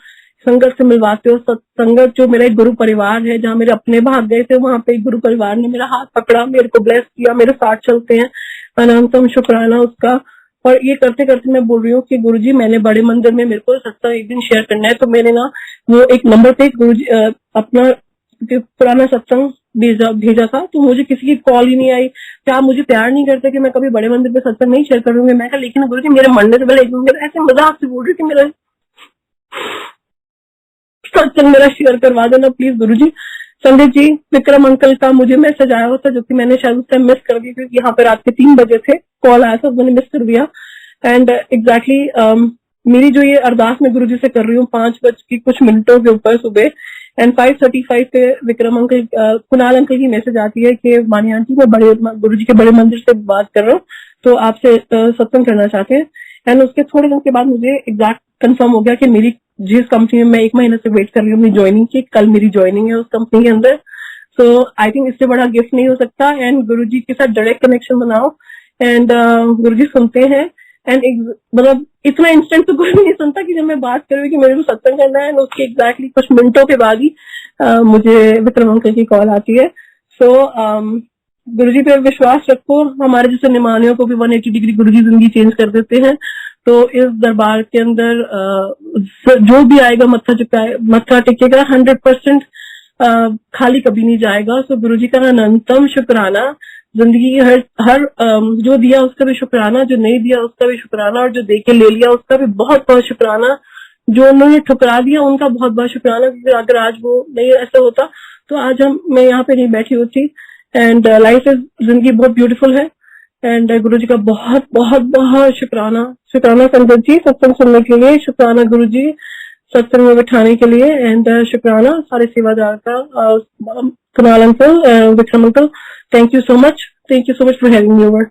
संगत से मिलवाते हो। संगत जो मेरा एक गुरु परिवार है, जहाँ मेरे अपने भाग गए थे, वहां पे एक गुरु परिवार ने मेरा हाथ पकड़ा, मेरे को ब्लेस किया, मेरे साथ चलते हैं, अनंतम शुक्राना उसका। और ये करते करते मैं बोल रही हूँ कि गुरुजी मैंने बड़े मंदिर में, मेरे को सत्संग एक दिन शेयर करना है, तो मैंने ना वो एक नंबर पे गुरुजी अपना पुराना सत्संग भेजा था, तो मुझे किसी की कॉल ही नहीं आई कि आप मुझे प्यार नहीं करते कि मैं कभी बड़े मंदिर पे सत्संग नहीं शेयर करूंगी। मैं कहा लेकिन गुरुजी मेरे मन से पहले ऐसे मजाक से बोल रही थी, मेरा सत्संग मेरा शेयर करवा देना प्लीज गुरुजी। संदीप जी, विक्रम अंकल का मुझे मैसेज आया होता, जो कि मैंने शायद उस टाइम मिस कर दिया, क्योंकि यहाँ पे रात के 3 बजे थे, कॉल आया था, मैंने मिस कर दिया। एंड एग्जैक्टली मेरी जो ये अरदास मैं गुरुजी से कर रही हूँ 5 बज के कुछ मिनटों के ऊपर सुबह, एंड 5:35 पे विक्रम अंकल, कुणाल अंकल की मैसेज आती है कि मानी आंटी मैं गुरुजी के बड़े मंदिर से बात कर रहा हूँ, तो आपसे सत्संग करना चाहते हैं। एंड उसके थोड़े दिन के बाद मुझे एग्जैक्ट कंफर्म हो गया कि मेरी जिस कंपनी में मैं 1 महीने से वेट कर रही हूँ अपनी ज्वाइनिंग की, कल मेरी ज्वाइनिंग है उस कंपनी के अंदर। सो आई थिंक इससे बड़ा गिफ्ट नहीं हो सकता। एंड गुरुजी के साथ डायरेक्ट कनेक्शन बनाओ, एंड गुरुजी सुनते हैं। एंड मतलब इतना इंस्टेंट तो कोई नहीं सुनता कि जब मैं बात कर रही हूँ कि मेरे को सत्संग करना है, उसके एग्जैक्टली कुछ मिनटों के बाद ही मुझे विक्रम अंकल की कॉल आती है। सो गुरुजी पे विश्वास रखो, हमारे जैसे निमानियों को भी 180 डिग्री गुरुजी जिंदगी चेंज कर देते हैं। तो इस दरबार के अंदर जो भी आएगा मत्था टेकेगा, 100% खाली कभी नहीं जाएगा। सो गुरुजी का अनंतम शुक्राना, जिंदगी की हर जो दिया उसका भी शुक्राना, जो नहीं दिया उसका भी शुक्राना, और जो दे के ले लिया उसका भी बहुत बहुत शुक्राना, जो उन्होंने ठुकरा दिया उनका बहुत बहुत शुक्राना, क्योंकि अगर आज वो नहीं ऐसा होता तो आज मैं यहाँ पे नहीं बैठी होती। एंड लाइफ इज, जिंदगी बहुत ब्यूटीफुल है। एंड गुरुजी का बहुत बहुत बहुत शुक्राना। संगत जी सत्संग सुनने के लिए, शुक्राना गुरुजी सत्संग में बैठाने के लिए, एंड शुक्राना सारे सेवादार का, Kunal uncle, Vikram uncle, thank you so much for having me over.